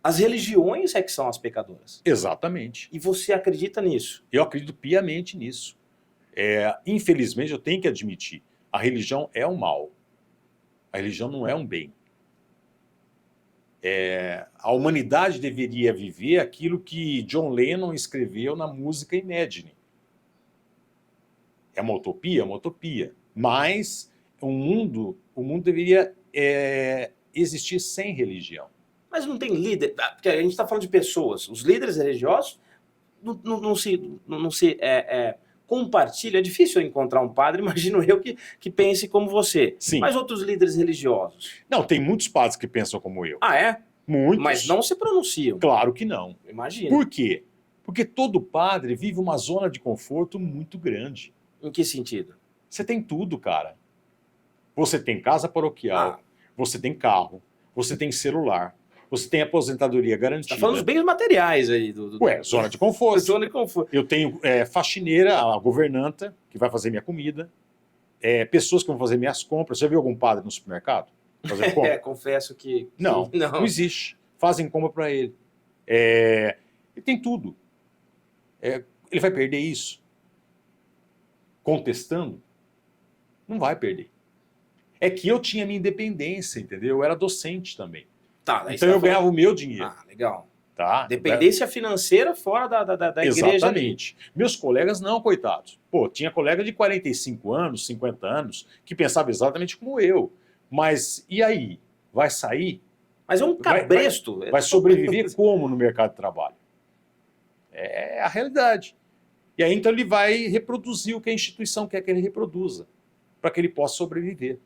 as religiões é que são as pecadoras. Exatamente. E você acredita nisso? Eu acredito piamente nisso. Infelizmente, eu tenho que admitir, a religião é um mal. A religião não é um bem. A humanidade deveria viver aquilo que John Lennon escreveu na música Imagine. É uma utopia? É uma utopia. Mas o mundo deveria existir sem religião. Mas não tem líder, porque a gente está falando de pessoas. Os líderes religiosos não se compartilham. É difícil eu encontrar um padre, imagino eu, que pense como você. Sim. Mas outros líderes religiosos? Não, tem muitos padres que pensam como eu. Ah, é? Muitos. Mas não se pronunciam. Claro que não. Imagina. Por quê? Porque todo padre vive uma zona de conforto muito grande. Em que sentido? Você tem tudo, cara. Você tem casa paroquial, você tem carro, você tem celular, você tem aposentadoria garantida. Você tá falando dos bens materiais aí. Zona de conforto. Zona de conforto. Eu tenho faxineira, a governanta, que vai fazer minha comida, pessoas que vão fazer minhas compras. Você viu algum padre no supermercado fazer compra? Confesso que... Não existe. Fazem compra para ele. Ele tem tudo. Ele vai perder isso? Contestando? Não vai perder. É que eu tinha minha independência, entendeu? Eu era docente também. Então eu ganhava o meu dinheiro. Ah, legal. Tá? Dependência financeira fora da igreja. Exatamente. Meus colegas não, coitados. Pô, tinha colega de 45 anos, 50 anos, que pensava exatamente como eu. Mas e aí? Vai sair? Mas é um cabresto. Vai sobreviver como no mercado de trabalho? É a realidade. E aí então ele vai reproduzir o que a instituição quer que ele reproduza, para que ele possa sobreviver.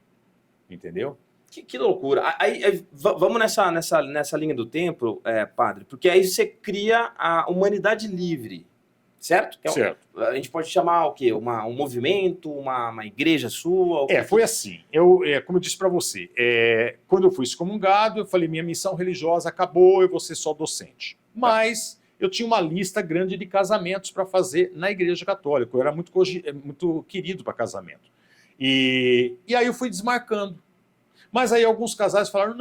Entendeu? Que loucura. Aí, vamos nessa linha do tempo, padre, porque aí você cria a humanidade livre, certo? Certo. A gente pode chamar o quê? Um movimento, uma igreja sua? Foi assim. Como eu disse para você, quando eu fui excomungado, eu falei, minha missão religiosa acabou, eu vou ser só docente. Mas eu tinha uma lista grande de casamentos para fazer na Igreja Católica. Eu era muito querido para casamento. E aí eu fui desmarcando. Mas aí alguns casais falaram,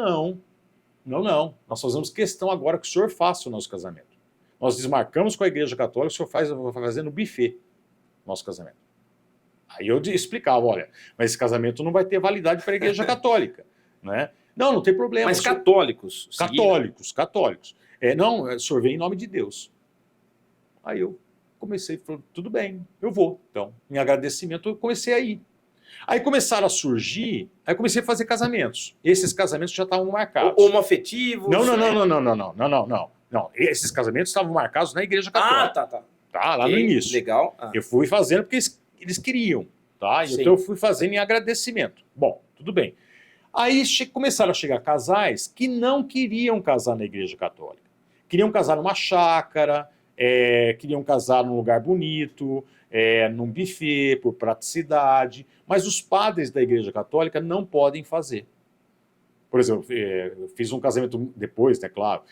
não, nós fazemos questão agora que o senhor faça o nosso casamento. Nós desmarcamos com a Igreja Católica, o senhor vai fazer no buffet o nosso casamento. Aí eu explicava, olha, mas esse casamento não vai ter validade para a Igreja Católica. Né? Não tem problema. Mas católicos. Católicos. Não, o senhor vem em nome de Deus. Aí eu comecei, falei, tudo bem, eu vou. Então, em agradecimento, eu comecei a ir. Aí começaram a surgir, aí comecei a fazer casamentos. Esses casamentos já estavam marcados. Homoafetivos? Não. Esses casamentos estavam marcados na Igreja Católica. Tá, lá no início. Legal. Eu fui fazendo porque eles queriam, tá? Então eu fui fazendo em agradecimento. Bom, tudo bem. Aí começaram a chegar casais que não queriam casar na Igreja Católica. Queriam casar numa chácara, queriam casar num lugar bonito, num buffet, por praticidade, mas os padres da Igreja Católica não podem fazer. Por exemplo, eu fiz um casamento depois, né, claro,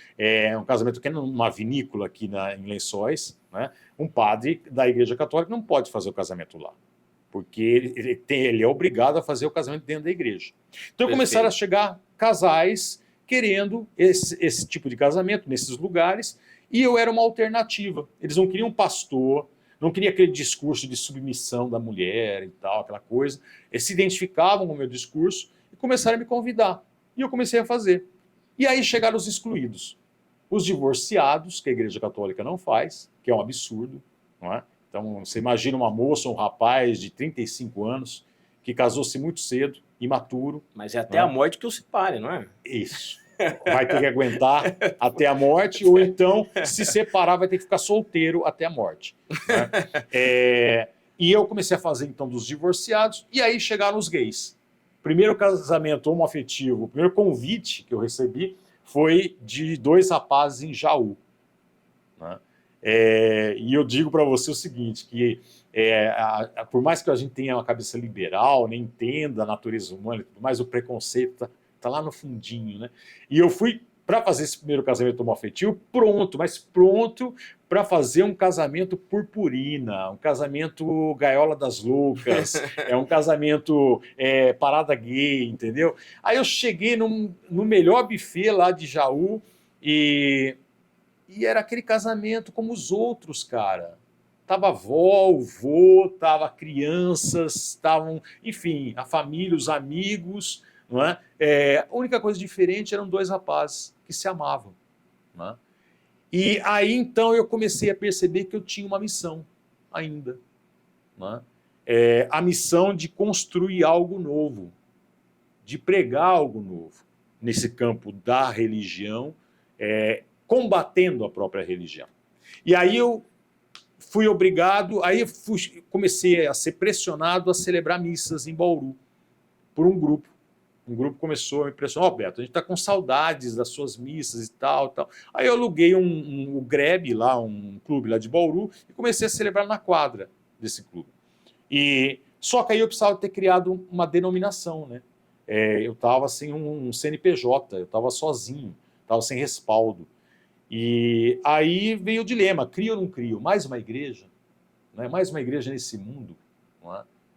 um casamento que é numa vinícola aqui em Lençóis, né, um padre da Igreja Católica não pode fazer o casamento lá. porque ele é obrigado a fazer o casamento dentro da igreja. Então Perfeito. começaram a chegar casais querendo esse tipo de casamento nesses lugares, e eu era uma alternativa. Eles não queriam pastor, não queriam aquele discurso de submissão da mulher e tal, aquela coisa. Eles se identificavam com o meu discurso e começaram a me convidar. E eu comecei a fazer. E aí chegaram os excluídos. Os divorciados, que a Igreja Católica não faz, que é um absurdo, não é? Então, você imagina uma moça, um rapaz de 35 anos, que casou-se muito cedo, imaturo. Mas é até a morte que o separe, não é? Isso. Vai ter que aguentar até a morte, ou então, se separar, vai ter que ficar solteiro até a morte. Né? E eu comecei a fazer, então, dos divorciados, e aí chegaram os gays. Primeiro casamento homoafetivo, o primeiro convite que eu recebi foi de 2 rapazes em Jaú. Né? E eu digo para você o seguinte, que por mais que a gente tenha uma cabeça liberal, né, entenda a natureza humana e tudo mais, o preconceito tá lá no fundinho, né? E eu fui para fazer esse primeiro casamento homoafetivo pronto para fazer um casamento purpurina, um casamento gaiola das loucas, um casamento parada gay, entendeu? Aí eu cheguei no melhor buffet lá de Jaú e era aquele casamento como os outros, cara. Tava avó, o vô, tava crianças, estavam, enfim, a família, os amigos, não é? A única coisa diferente eram 2 rapazes que se amavam. Não é? E aí, então, eu comecei a perceber que eu tinha uma missão ainda. Não é? A missão de construir algo novo, de pregar algo novo nesse campo da religião, combatendo a própria religião. E aí eu fui obrigado, comecei a ser pressionado a celebrar missas em Bauru, por um grupo. Um grupo começou a me pressionar, Beto, a gente está com saudades das suas missas e tal. Aí eu aluguei um Greb lá, um clube lá de Bauru, e comecei a celebrar na quadra desse clube. Só que aí eu precisava ter criado uma denominação, né? Eu estava sem um CNPJ, eu estava sozinho, estava sem respaldo. E aí veio o dilema, crio ou não crio? Mais uma igreja? Não é? Mais uma igreja nesse mundo? Não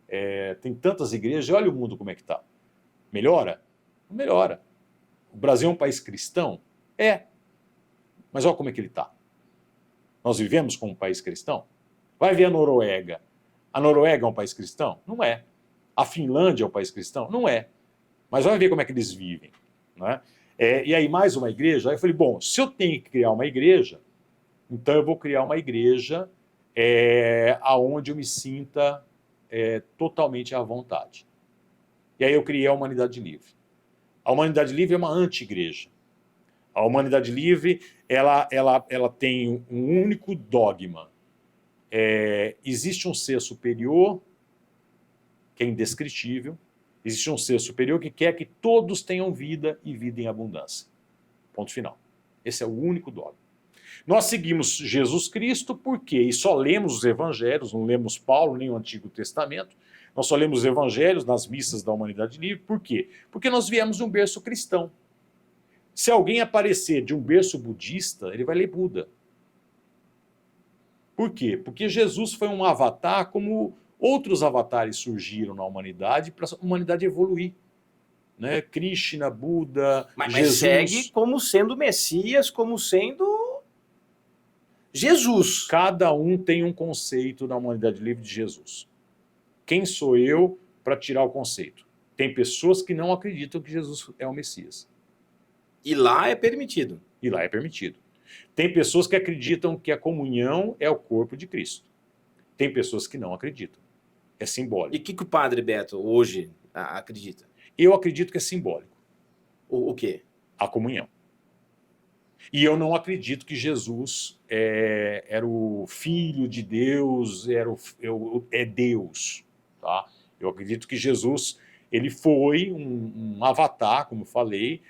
é? Tem tantas igrejas, olha o mundo como é que está. Melhora? Não melhora. O Brasil é um país cristão? Mas olha como é que ele está. Nós vivemos como um país cristão? Vai ver a Noruega. A Noruega é um país cristão? Não é. A Finlândia é um país cristão? Não é. Mas vai ver como é que eles vivem. Não é? E aí mais uma igreja? Aí eu falei, bom, se eu tenho que criar uma igreja, então eu vou criar uma igreja aonde eu me sinta totalmente à vontade. E aí eu criei a Humanidade Livre. A Humanidade Livre é uma anti-igreja. A Humanidade Livre ela tem um único dogma. Existe um ser superior, que é indescritível. Existe um ser superior que quer que todos tenham vida e vida em abundância. Ponto final. Esse é o único dogma. Nós seguimos Jesus Cristo por quê? E só lemos os evangelhos, não lemos Paulo nem o Antigo Testamento. Nós só lemos os evangelhos nas missas da Humanidade Livre. Por quê? Porque nós viemos de um berço cristão. Se alguém aparecer de um berço budista, ele vai ler Buda. Por quê? Porque Jesus foi um avatar como outros avatares surgiram na humanidade para a humanidade evoluir. Né? Krishna, Buda, mas Jesus. Segue como sendo Messias, como sendo Jesus. Cada um tem um conceito na Humanidade Livre de Jesus. Quem sou eu para tirar o conceito? Tem pessoas que não acreditam que Jesus é o Messias. E lá é permitido. E lá é permitido. Tem pessoas que acreditam que a comunhão é o corpo de Cristo. Tem pessoas que não acreditam. É simbólico. E o que o Padre Beto hoje acredita? Eu acredito que é simbólico. O quê? A comunhão. E eu não acredito que Jesus era o Filho de Deus, é Deus. Tá? Eu acredito que Jesus ele foi um avatar, como falei,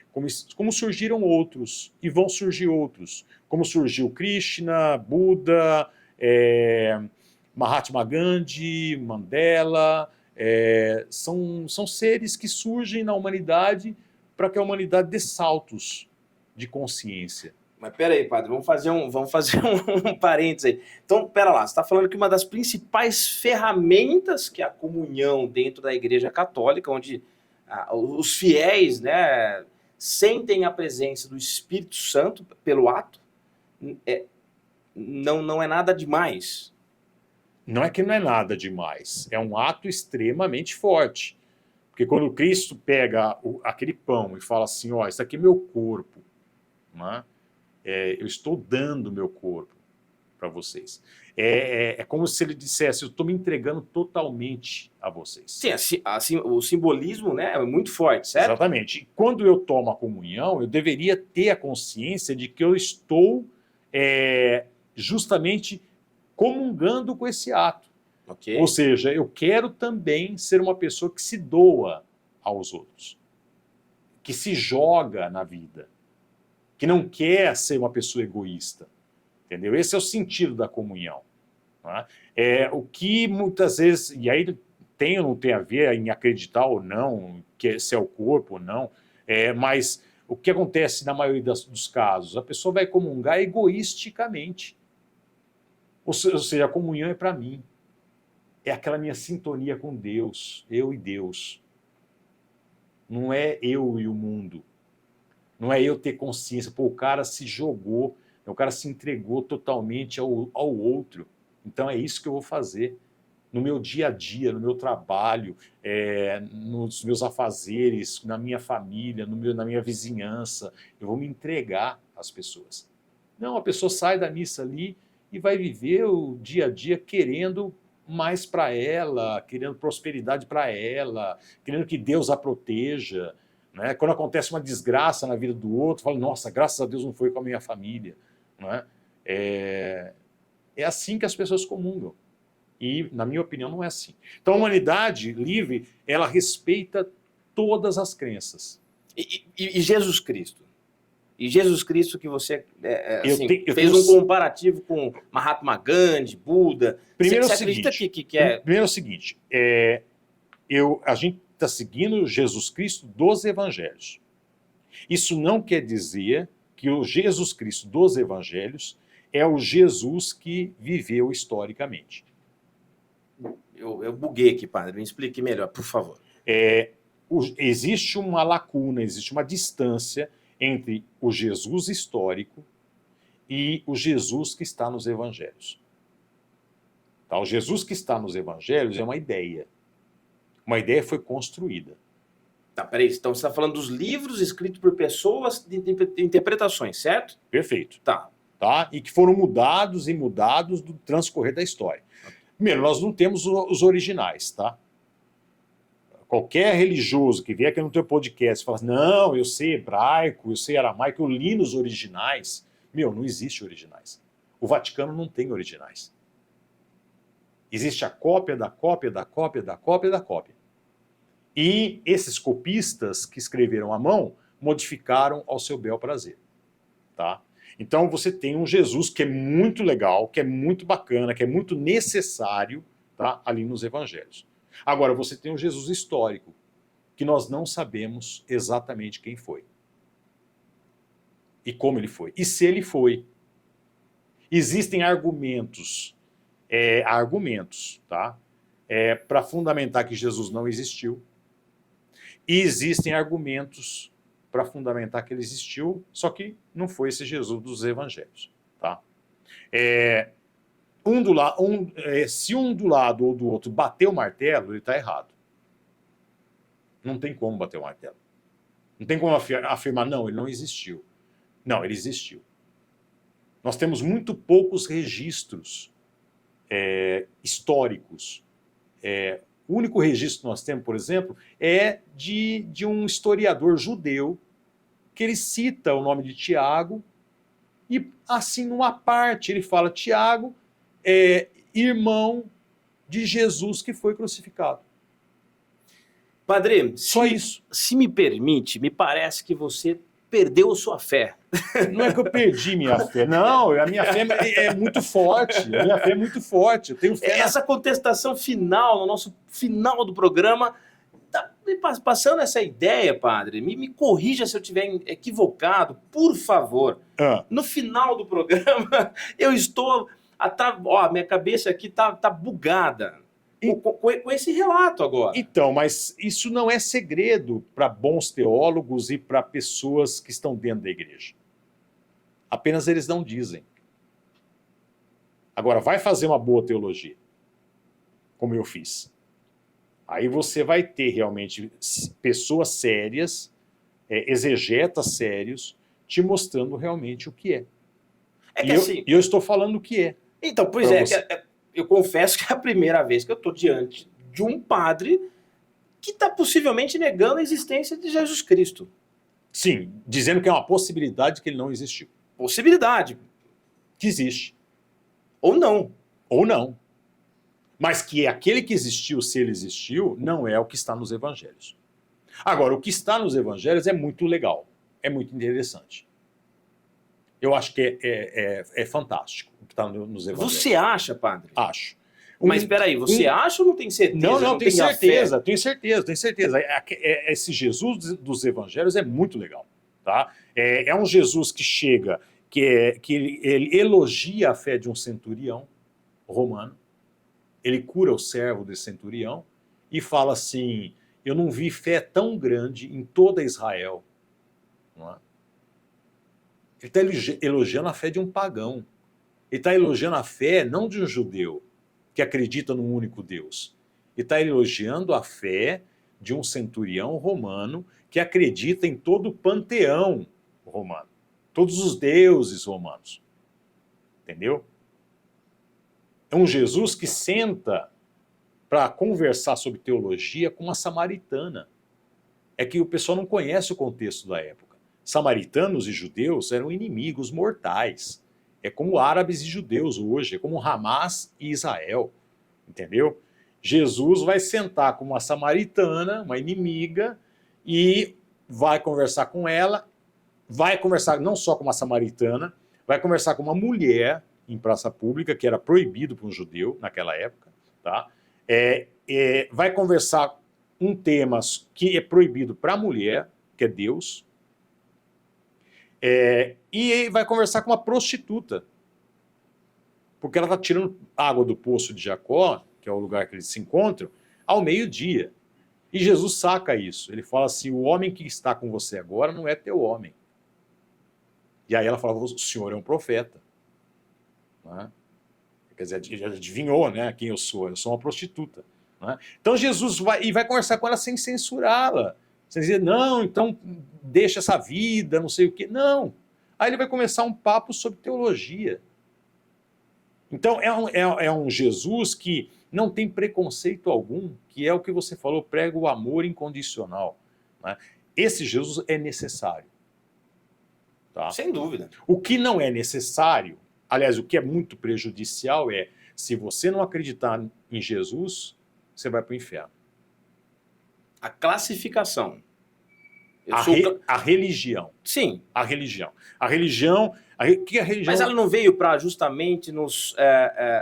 como surgiram outros, e vão surgir outros. Como surgiu Krishna, Buda, Mahatma Gandhi, Mandela. São seres que surgem na humanidade para que a humanidade dê saltos de consciência. Mas peraí, padre, vamos fazer um parênteses aí. Então, pera lá, você está falando que uma das principais ferramentas que é a comunhão dentro da Igreja Católica, onde os fiéis, né, sentem a presença do Espírito Santo pelo ato, não é nada demais. Não é que não é nada demais, é um ato extremamente forte. Porque quando Cristo pega aquele pão e fala assim, ó, isso aqui é meu corpo, né? Eu estou dando meu corpo para vocês. É como se ele dissesse, eu estou me entregando totalmente a vocês. Sim, assim, o simbolismo, né, é muito forte, certo? Exatamente. E quando eu tomo a comunhão, eu deveria ter a consciência de que eu estou justamente comungando com esse ato. Okay. Ou seja, eu quero também ser uma pessoa que se doa aos outros, que se joga na vida, que não quer ser uma pessoa egoísta. Entendeu? Esse é o sentido da comunhão. Né? O que muitas vezes, e aí tem ou não tem a ver em acreditar ou não, se é o corpo ou não, mas o que acontece na maioria dos casos? A pessoa vai comungar egoisticamente. Ou seja, a comunhão é para mim. É aquela minha sintonia com Deus, eu e Deus. Não é eu e o mundo. Não é eu ter consciência. Pô, o cara se jogou, o cara se entregou totalmente ao outro. Então é isso que eu vou fazer. No meu dia a dia, no meu trabalho, nos meus afazeres, na minha família, na minha vizinhança. Eu vou me entregar às pessoas. Não, a pessoa sai da missa ali e vai viver o dia a dia querendo mais para ela, querendo prosperidade para ela, querendo que Deus a proteja. Né? Quando acontece uma desgraça na vida do outro, fala, nossa, graças a Deus não foi com a minha família. Né? É assim que as pessoas comungam. E, na minha opinião, não é assim. Então, a humanidade livre, ela respeita todas as crenças. E Jesus Cristo? E Jesus Cristo que você fez um comparativo com Mahatma Gandhi, Buda. Primeiro você acredita que é... Primeiro é o seguinte, a gente está seguindo Jesus Cristo dos evangelhos. Isso não quer dizer que o Jesus Cristo dos evangelhos é o Jesus que viveu historicamente. Eu buguei aqui, padre. Me explique melhor, por favor. Existe uma lacuna, existe uma distância entre o Jesus histórico e o Jesus que está nos evangelhos. Tá? O Jesus que está nos evangelhos é uma ideia. Uma ideia foi construída. Tá, peraí. Então você está falando dos livros escritos por pessoas de interpretações, certo? Perfeito. Tá. E que foram mudados e mudados do transcorrer da história. Primeiro, nós não temos os originais, tá? Qualquer religioso que vier aqui no teu podcast e fala, não, eu sei hebraico, eu sei aramaico, eu li nos originais. Não existe originais. O Vaticano não tem originais. Existe a cópia da cópia da cópia da cópia da cópia. E esses copistas que escreveram à mão modificaram ao seu bel prazer. Tá? Então você tem um Jesus que é muito legal, que é muito bacana, que é muito necessário, tá? Ali nos evangelhos. Agora você tem um Jesus histórico, que nós não sabemos exatamente quem foi. E como ele foi. E se ele foi. Existem argumentos, tá? Para fundamentar que Jesus não existiu. E existem argumentos para fundamentar que ele existiu, só que não foi esse Jesus dos evangelhos. Tá? Se um do lado ou do outro bater o martelo, ele está errado. Não tem como bater o martelo. Não tem como afirmar, não, ele não existiu. Não, ele existiu. Nós temos muito poucos registros históricos. O único registro que nós temos, por exemplo, é de um historiador judeu que ele cita o nome de Tiago e, assim, numa parte, ele fala Tiago é irmão de Jesus que foi crucificado. Padre, só isso. Se me permite, me parece que você perdeu sua fé. Não é que eu perdi minha fé. Não, a minha fé é muito forte. A minha fé é muito forte. Eu tenho fé. Essa contestação final, no nosso final do programa, tá me passando essa ideia, padre. Me corrija se eu estiver equivocado, por favor. No final do programa, eu estou... minha cabeça aqui tá bugada. Com esse relato agora. Então, mas isso não é segredo para bons teólogos e para pessoas que estão dentro da igreja. Apenas eles não dizem. Agora, vai fazer uma boa teologia, como eu fiz. Aí você vai ter realmente pessoas sérias, exegetas sérios, te mostrando realmente o que é. E eu estou falando o que é. Então, pois é, eu confesso que é a primeira vez que eu estou diante de um padre que está possivelmente negando a existência de Jesus Cristo. Sim, dizendo que é uma possibilidade que ele não existiu. Possibilidade. Que existe. Ou não. Ou não. Mas que aquele que existiu, se ele existiu, não é o que está nos evangelhos. Agora, o que está nos evangelhos é muito legal, é muito interessante. Eu acho que é fantástico o que está nos evangelhos. Você acha, padre? Acho. Mas espera aí, você acha ou não tem certeza? Não, tenho certeza. Esse Jesus dos evangelhos é muito legal. Tá? É um Jesus que chega, que ele elogia a fé de um centurião romano, ele cura o servo desse centurião e fala assim, eu não vi fé tão grande em toda Israel. Não é? Ele está elogiando a fé de um pagão. Ele está elogiando a fé não de um judeu que acredita num único Deus. Ele está elogiando a fé de um centurião romano que acredita em todo o panteão romano. Todos os deuses romanos. Entendeu? É um Jesus que senta para conversar sobre teologia com uma samaritana. É que o pessoal não conhece o contexto da época. Samaritanos e judeus eram inimigos mortais. É como árabes e judeus hoje, é como Hamas e Israel. Entendeu? Jesus vai sentar com uma samaritana, uma inimiga, e vai conversar com ela, vai conversar não só com uma samaritana, vai conversar com uma mulher em praça pública, que era proibido para um judeu naquela época, tá? Vai conversar um tema que é proibido para a mulher, que é Deus, e vai conversar com uma prostituta, porque ela está tirando água do poço de Jacó, que é o lugar que eles se encontram, ao meio-dia. E Jesus saca isso. Ele fala assim, o homem que está com você agora não é teu homem. E aí ela fala, o senhor é um profeta. Né? Quer dizer, já adivinhou, né, quem eu sou uma prostituta. Né? Então Jesus vai conversar com ela sem censurá-la. Sem dizer, não, então deixa essa vida, não sei o quê. Não. Aí ele vai começar um papo sobre teologia. Então é um Jesus que não tem preconceito algum, que é o que você falou, prega o amor incondicional. Né? Esse Jesus é necessário. Tá? Sem dúvida. O que não é necessário, aliás, o que é muito prejudicial é, se você não acreditar em Jesus, você vai para o inferno. A classificação. A religião. Sim. A religião. A religião... que a religião... Mas ela não veio para justamente nos...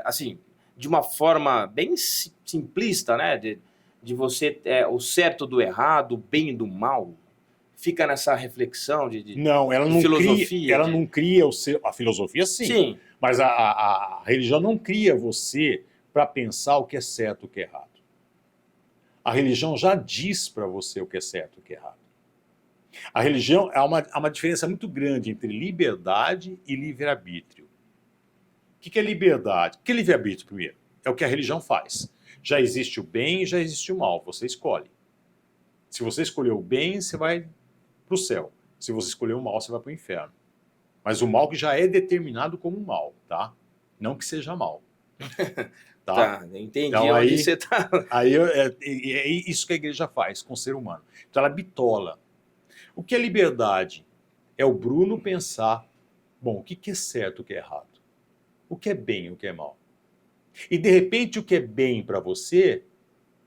assim, de uma forma bem simplista, né? De você... o certo do errado, o bem do mal. Fica nessa reflexão de não, ela não filosofia. Ela não cria a filosofia, sim. Sim. Mas a religião não cria você para pensar o que é certo e o que é errado. A religião já diz para você o que é certo e o que é errado. A religião há uma diferença muito grande entre liberdade e livre-arbítrio. O que é liberdade? O que é livre-arbítrio, primeiro? É o que a religião faz. Já existe o bem e já existe o mal. Você escolhe. Se você escolher o bem, você vai para o céu. Se você escolher o mal, você vai para o inferno. Mas o mal que já é determinado como mal, tá? Não que seja mal. Tá, entendi então, onde aí, você tá. Aí é isso que a igreja faz com o ser humano. Então ela bitola. O que é liberdade? É o Bruno pensar, bom, o que é certo e o que é errado? O que é bem e o que é mal? E de repente o que é bem para você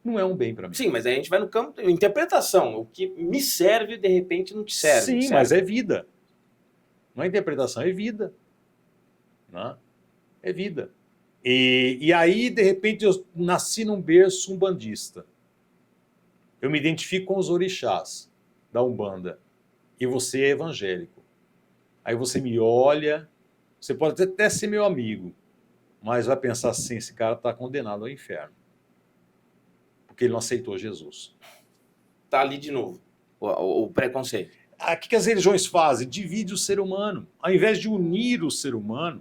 não é um bem para mim. Sim, mas aí a gente vai no campo de interpretação. O que me serve, de repente, não te serve. Sim, serve. mas é vida. Não é interpretação, é vida. Né? É vida. E aí, de repente, eu nasci num berço umbandista. Eu me identifico com os orixás da Umbanda. E você é evangélico. Aí você me olha, você pode até ser meu amigo, mas vai pensar assim, esse cara está condenado ao inferno. Porque ele não aceitou Jesus. Tá ali de novo, o preconceito. O que as religiões fazem? Divide o ser humano. Ao invés de unir o ser humano,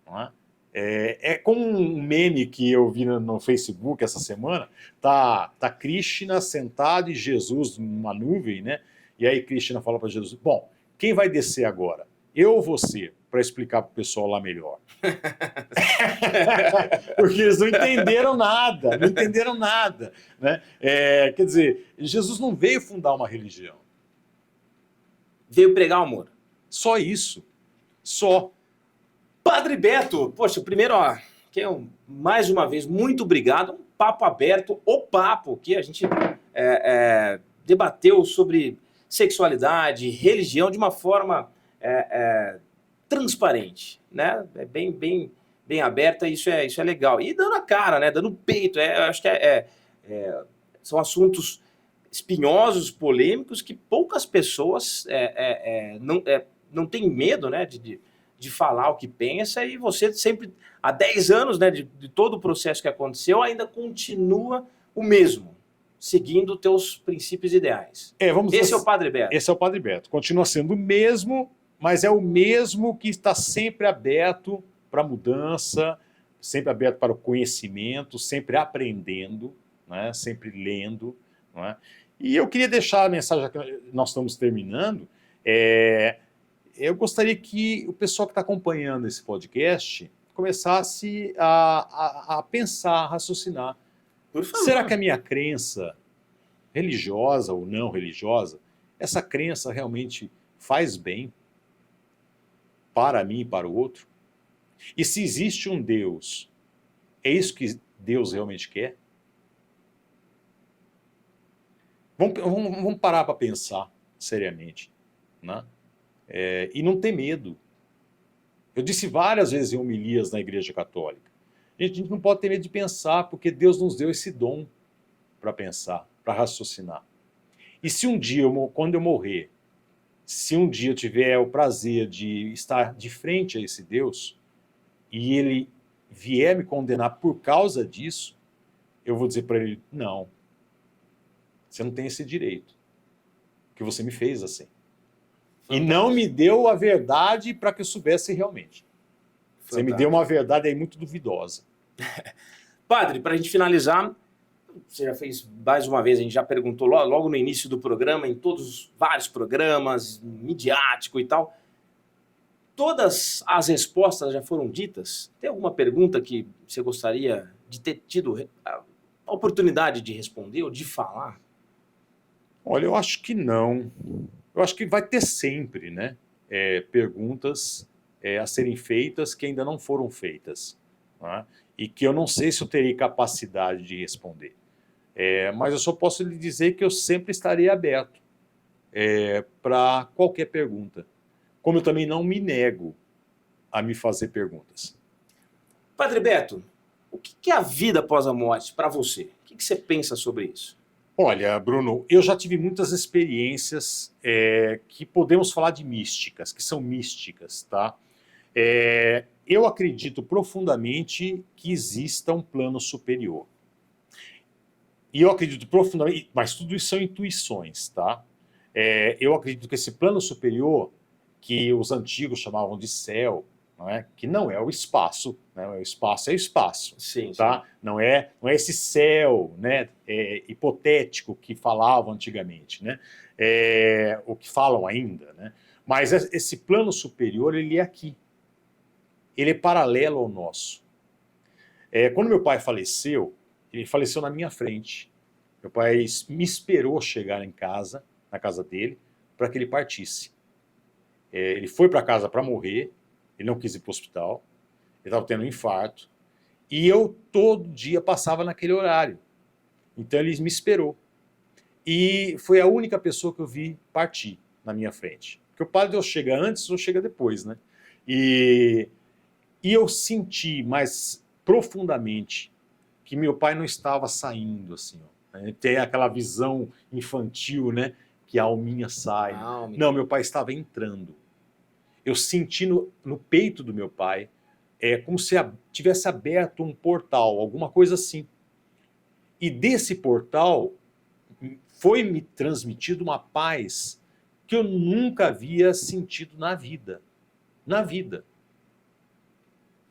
não é? É como um meme que eu vi no Facebook essa semana. Tá Krishna sentado e Jesus numa nuvem, né? E aí Krishna fala para Jesus, bom, quem vai descer agora? Eu ou você? Para explicar para o pessoal lá melhor. Porque eles não entenderam nada, né? Quer dizer, Jesus não veio fundar uma religião. Veio pregar o amor. Só isso. Só. Padre Beto, poxa, primeiro, mais uma vez, muito obrigado. Um papo aberto, o papo que a gente debateu sobre sexualidade, religião de uma forma transparente, né? Bem aberta, isso é legal. E dando a cara, né? Dando peito. Eu acho que são assuntos espinhosos, polêmicos, que poucas pessoas não têm medo, né? De falar o que pensa, e você sempre, há 10 anos, né, de todo o processo que aconteceu, ainda continua o mesmo, seguindo os teus princípios ideais. Esse é o Padre Beto. Esse é o Padre Beto. Continua sendo o mesmo, mas é o mesmo que está sempre aberto para mudança, sempre aberto para o conhecimento, sempre aprendendo, né, sempre lendo. Não é? E eu queria deixar a mensagem, que nós estamos terminando, eu gostaria que o pessoal que está acompanhando esse podcast começasse a pensar, a raciocinar. Por favor. Será que a minha crença, religiosa ou não religiosa, essa crença realmente faz bem para mim e para o outro? E se existe um Deus, é isso que Deus realmente quer? Vamos parar para pensar seriamente, né? E não ter medo. Eu disse várias vezes em homilias na Igreja Católica, a gente não pode ter medo de pensar, porque Deus nos deu esse dom para pensar, para raciocinar. E se um dia, quando eu morrer, se um dia eu tiver o prazer de estar de frente a esse Deus, e ele vier me condenar por causa disso, eu vou dizer para ele, não, você não tem esse direito, porque você me fez assim. E não me deu a verdade para que eu soubesse realmente. Fantástico. Você me deu uma verdade aí muito duvidosa. Padre, para a gente finalizar, você já fez mais uma vez, a gente já perguntou logo no início do programa, em todos os vários programas, midiático e tal. Todas as respostas já foram ditas? Tem alguma pergunta que você gostaria de ter tido a oportunidade de responder ou de falar? Olha, eu acho que não. Eu acho que vai ter sempre, né, perguntas a serem feitas que ainda não foram feitas, né, e que eu não sei se eu terei capacidade de responder. Mas eu só posso lhe dizer que eu sempre estarei aberto para qualquer pergunta. Como eu também não me nego a me fazer perguntas. Padre Beto, o que é a vida após a morte para você? O que você pensa sobre isso? Olha, Bruno, eu já tive muitas experiências que podemos falar de místicas, que são místicas, tá? Eu acredito profundamente que exista um plano superior. E eu acredito profundamente, mas tudo isso são intuições, tá? Eu acredito que esse plano superior, que os antigos chamavam de céu, não é? Que não é o espaço, né? O espaço é o espaço, sim, tá? Sim. Não é esse céu, né, hipotético que falavam antigamente, né? O que falam ainda, né? Mas esse plano superior, ele é aqui. Ele é paralelo ao nosso. Quando meu pai faleceu, ele faleceu na minha frente. Meu pai me esperou chegar em casa, na casa dele, para que ele partisse. Ele foi para casa para morrer, ele não quis ir para o hospital, ele estava tendo um infarto, e eu todo dia passava naquele horário. Então ele me esperou. E foi a única pessoa que eu vi partir na minha frente. Porque o padre ou chega antes ou chega depois, né? E eu senti mais profundamente que meu pai não estava saindo assim, ó. Tem aquela visão infantil, né? Que a alminha sai. Não, meu pai estava entrando. eu senti no peito do meu pai, como se tivesse aberto um portal, alguma coisa assim. E desse portal foi me transmitido uma paz que eu nunca havia sentido na vida. Na vida.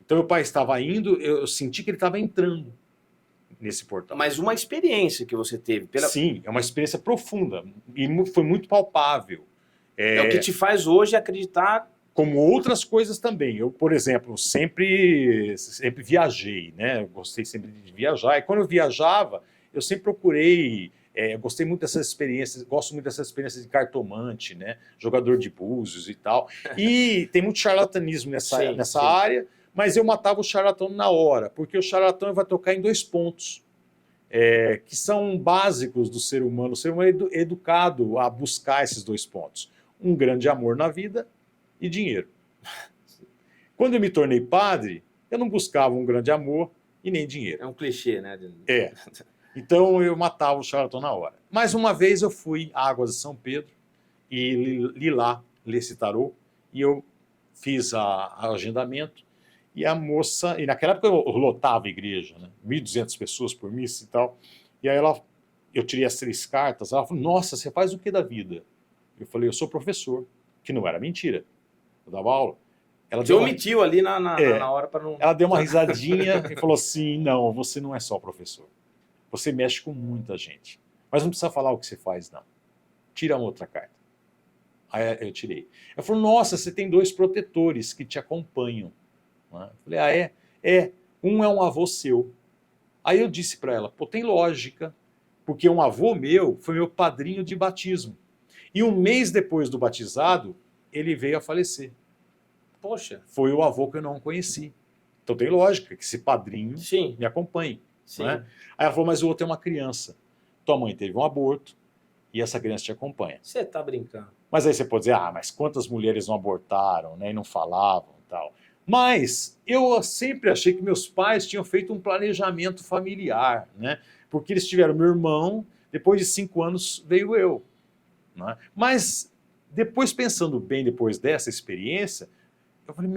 Então meu pai estava indo, eu senti que ele estava entrando nesse portal. Mas uma experiência que você teve. Sim, é uma experiência profunda e foi muito palpável. É o que te faz hoje acreditar. Como outras coisas também. Eu, por exemplo, sempre viajei, né? Eu gostei sempre de viajar. E quando eu viajava, eu sempre procurei. Gostei muito dessas experiências, gosto muito dessas experiências de cartomante, né? Jogador de búzios e tal. E tem muito charlatanismo nessa área, mas eu matava o charlatão na hora, porque o charlatão vai tocar em 2 pontos. Que são básicos do ser humano. O ser humano é educado a buscar esses 2 pontos. Um grande amor na vida e dinheiro. Quando eu me tornei padre, eu não buscava um grande amor e nem dinheiro. É um clichê, né? Então eu matava o charlatão na hora. Mais uma vez eu fui à Águas de São Pedro e li lá, esse tarô, e eu fiz o agendamento. E a moça, e naquela época eu lotava a igreja, né? 1.200 pessoas por missa e tal. E aí eu tirei as 3 cartas, ela falou, nossa, você faz o que da vida? Eu falei, eu sou professor, que não era mentira. Eu dava aula. Ela omitiu ali na hora para não... Ela deu uma risadinha e falou assim, não, você não é só professor. Você mexe com muita gente. Mas não precisa falar o que você faz, não. Tira uma outra carta. Aí eu tirei. Ela falou, nossa, você tem 2 protetores que te acompanham. Eu falei, um é um avô seu. Aí eu disse para ela, pô, tem lógica, porque um avô meu foi meu padrinho de batismo. E 1 mês depois do batizado, ele veio a falecer. Poxa. Foi o avô que eu não conheci. Então tem lógica que esse padrinho me acompanhe. Né? Aí ela falou, mas o outro é uma criança. Tua mãe teve um aborto e essa criança te acompanha. Você tá brincando. Mas aí você pode dizer, mas quantas mulheres não abortaram, né, e não falavam e tal. Mas eu sempre achei que meus pais tinham feito um planejamento familiar, né? Porque eles tiveram meu irmão, depois de 5 anos veio eu. Né? Mas depois, pensando bem, depois dessa experiência, eu falei,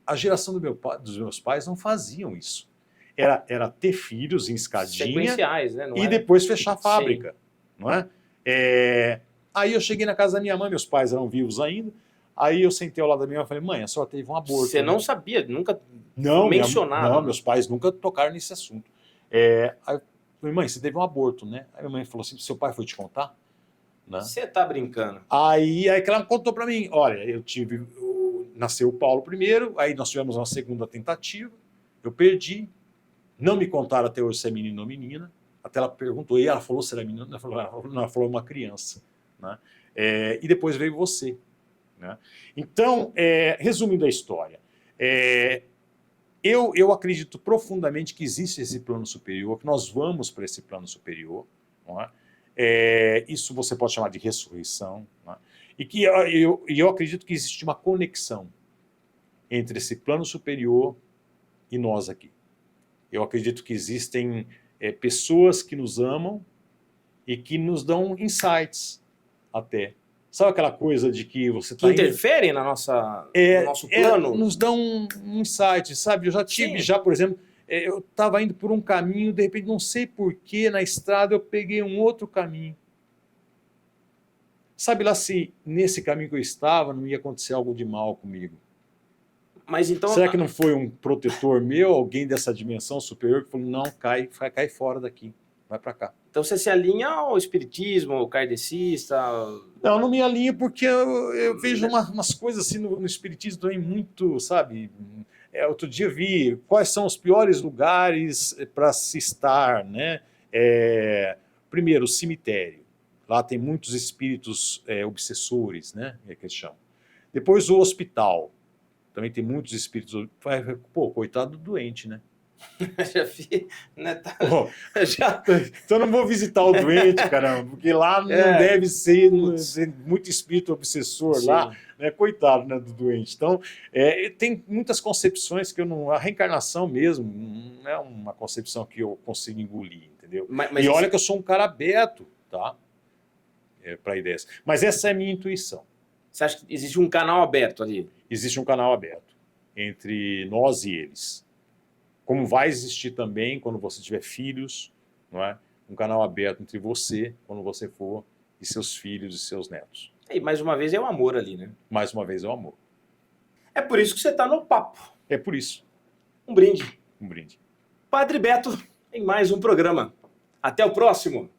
a geração dos meus pais não faziam isso. Era ter filhos em escadinha sequenciais, né? e depois fechar a fábrica. Não é? Aí eu cheguei na casa da minha mãe, meus pais eram vivos ainda. Aí eu sentei ao lado da minha mãe e falei, mãe, a senhora teve um aborto. Você não sabia, nunca mencionado. Não, meus pais nunca tocaram nesse assunto. Aí eu falei, mãe, você teve um aborto, né? Aí minha mãe falou assim, seu pai foi te contar? Você tá brincando. Aí que ela contou para mim, olha, nasceu o Paulo primeiro, aí nós tivemos uma segunda tentativa, eu perdi, não me contaram até hoje se é menino ou menina, até ela perguntou, e ela falou se era menino, ela falou uma criança. Né? E depois veio você. Né? Então, resumindo a história, eu acredito profundamente que existe esse plano superior, que nós vamos para esse plano superior. Não é? Isso você pode chamar de ressurreição. Não é? E que eu acredito que existe uma conexão entre esse plano superior e nós aqui. Eu acredito que existem pessoas que nos amam e que nos dão insights até. Sabe aquela coisa de que você está... Que interferem no nosso plano? Nos dão um insight, sabe? Eu já tive, por exemplo, eu estava indo por um caminho, de repente, não sei porquê, na estrada eu peguei um outro caminho. Sabe lá se nesse caminho que eu estava não ia acontecer algo de mal comigo? Mas então... Será que não foi um protetor meu, alguém dessa dimensão superior, que falou, não, cai fora daqui, vai para cá. Então você se alinha ao espiritismo, ao kardecista? Não me alinho porque eu vejo umas coisas assim no espiritismo também muito, sabe? Outro dia eu vi quais são os piores lugares para se estar, né? Primeiro, o cemitério. Lá tem muitos espíritos obsessores, né? Que eles chamam. Depois o hospital. Também tem muitos espíritos... Pô, coitado do doente, né? Já vi, né? Então eu não vou visitar o doente, caramba, porque lá não deve ser muito espírito obsessor. Sim. Lá, né? Coitado, né, do doente. Então, tem muitas concepções que eu não... A reencarnação mesmo não é uma concepção que eu consigo engolir, entendeu? Mas olha que eu sou um cara aberto, tá? Para ideias. Mas essa é a minha intuição. Você acha que existe um canal aberto ali? Existe um canal aberto entre nós e eles. Como vai existir também quando você tiver filhos, não é? Um canal aberto entre você, quando você for, e seus filhos e seus netos. E mais uma vez é o amor ali, né? Mais uma vez é o amor. É por isso que você está no papo. É por isso. Um brinde. Um brinde. Padre Beto, em mais um programa. Até o próximo.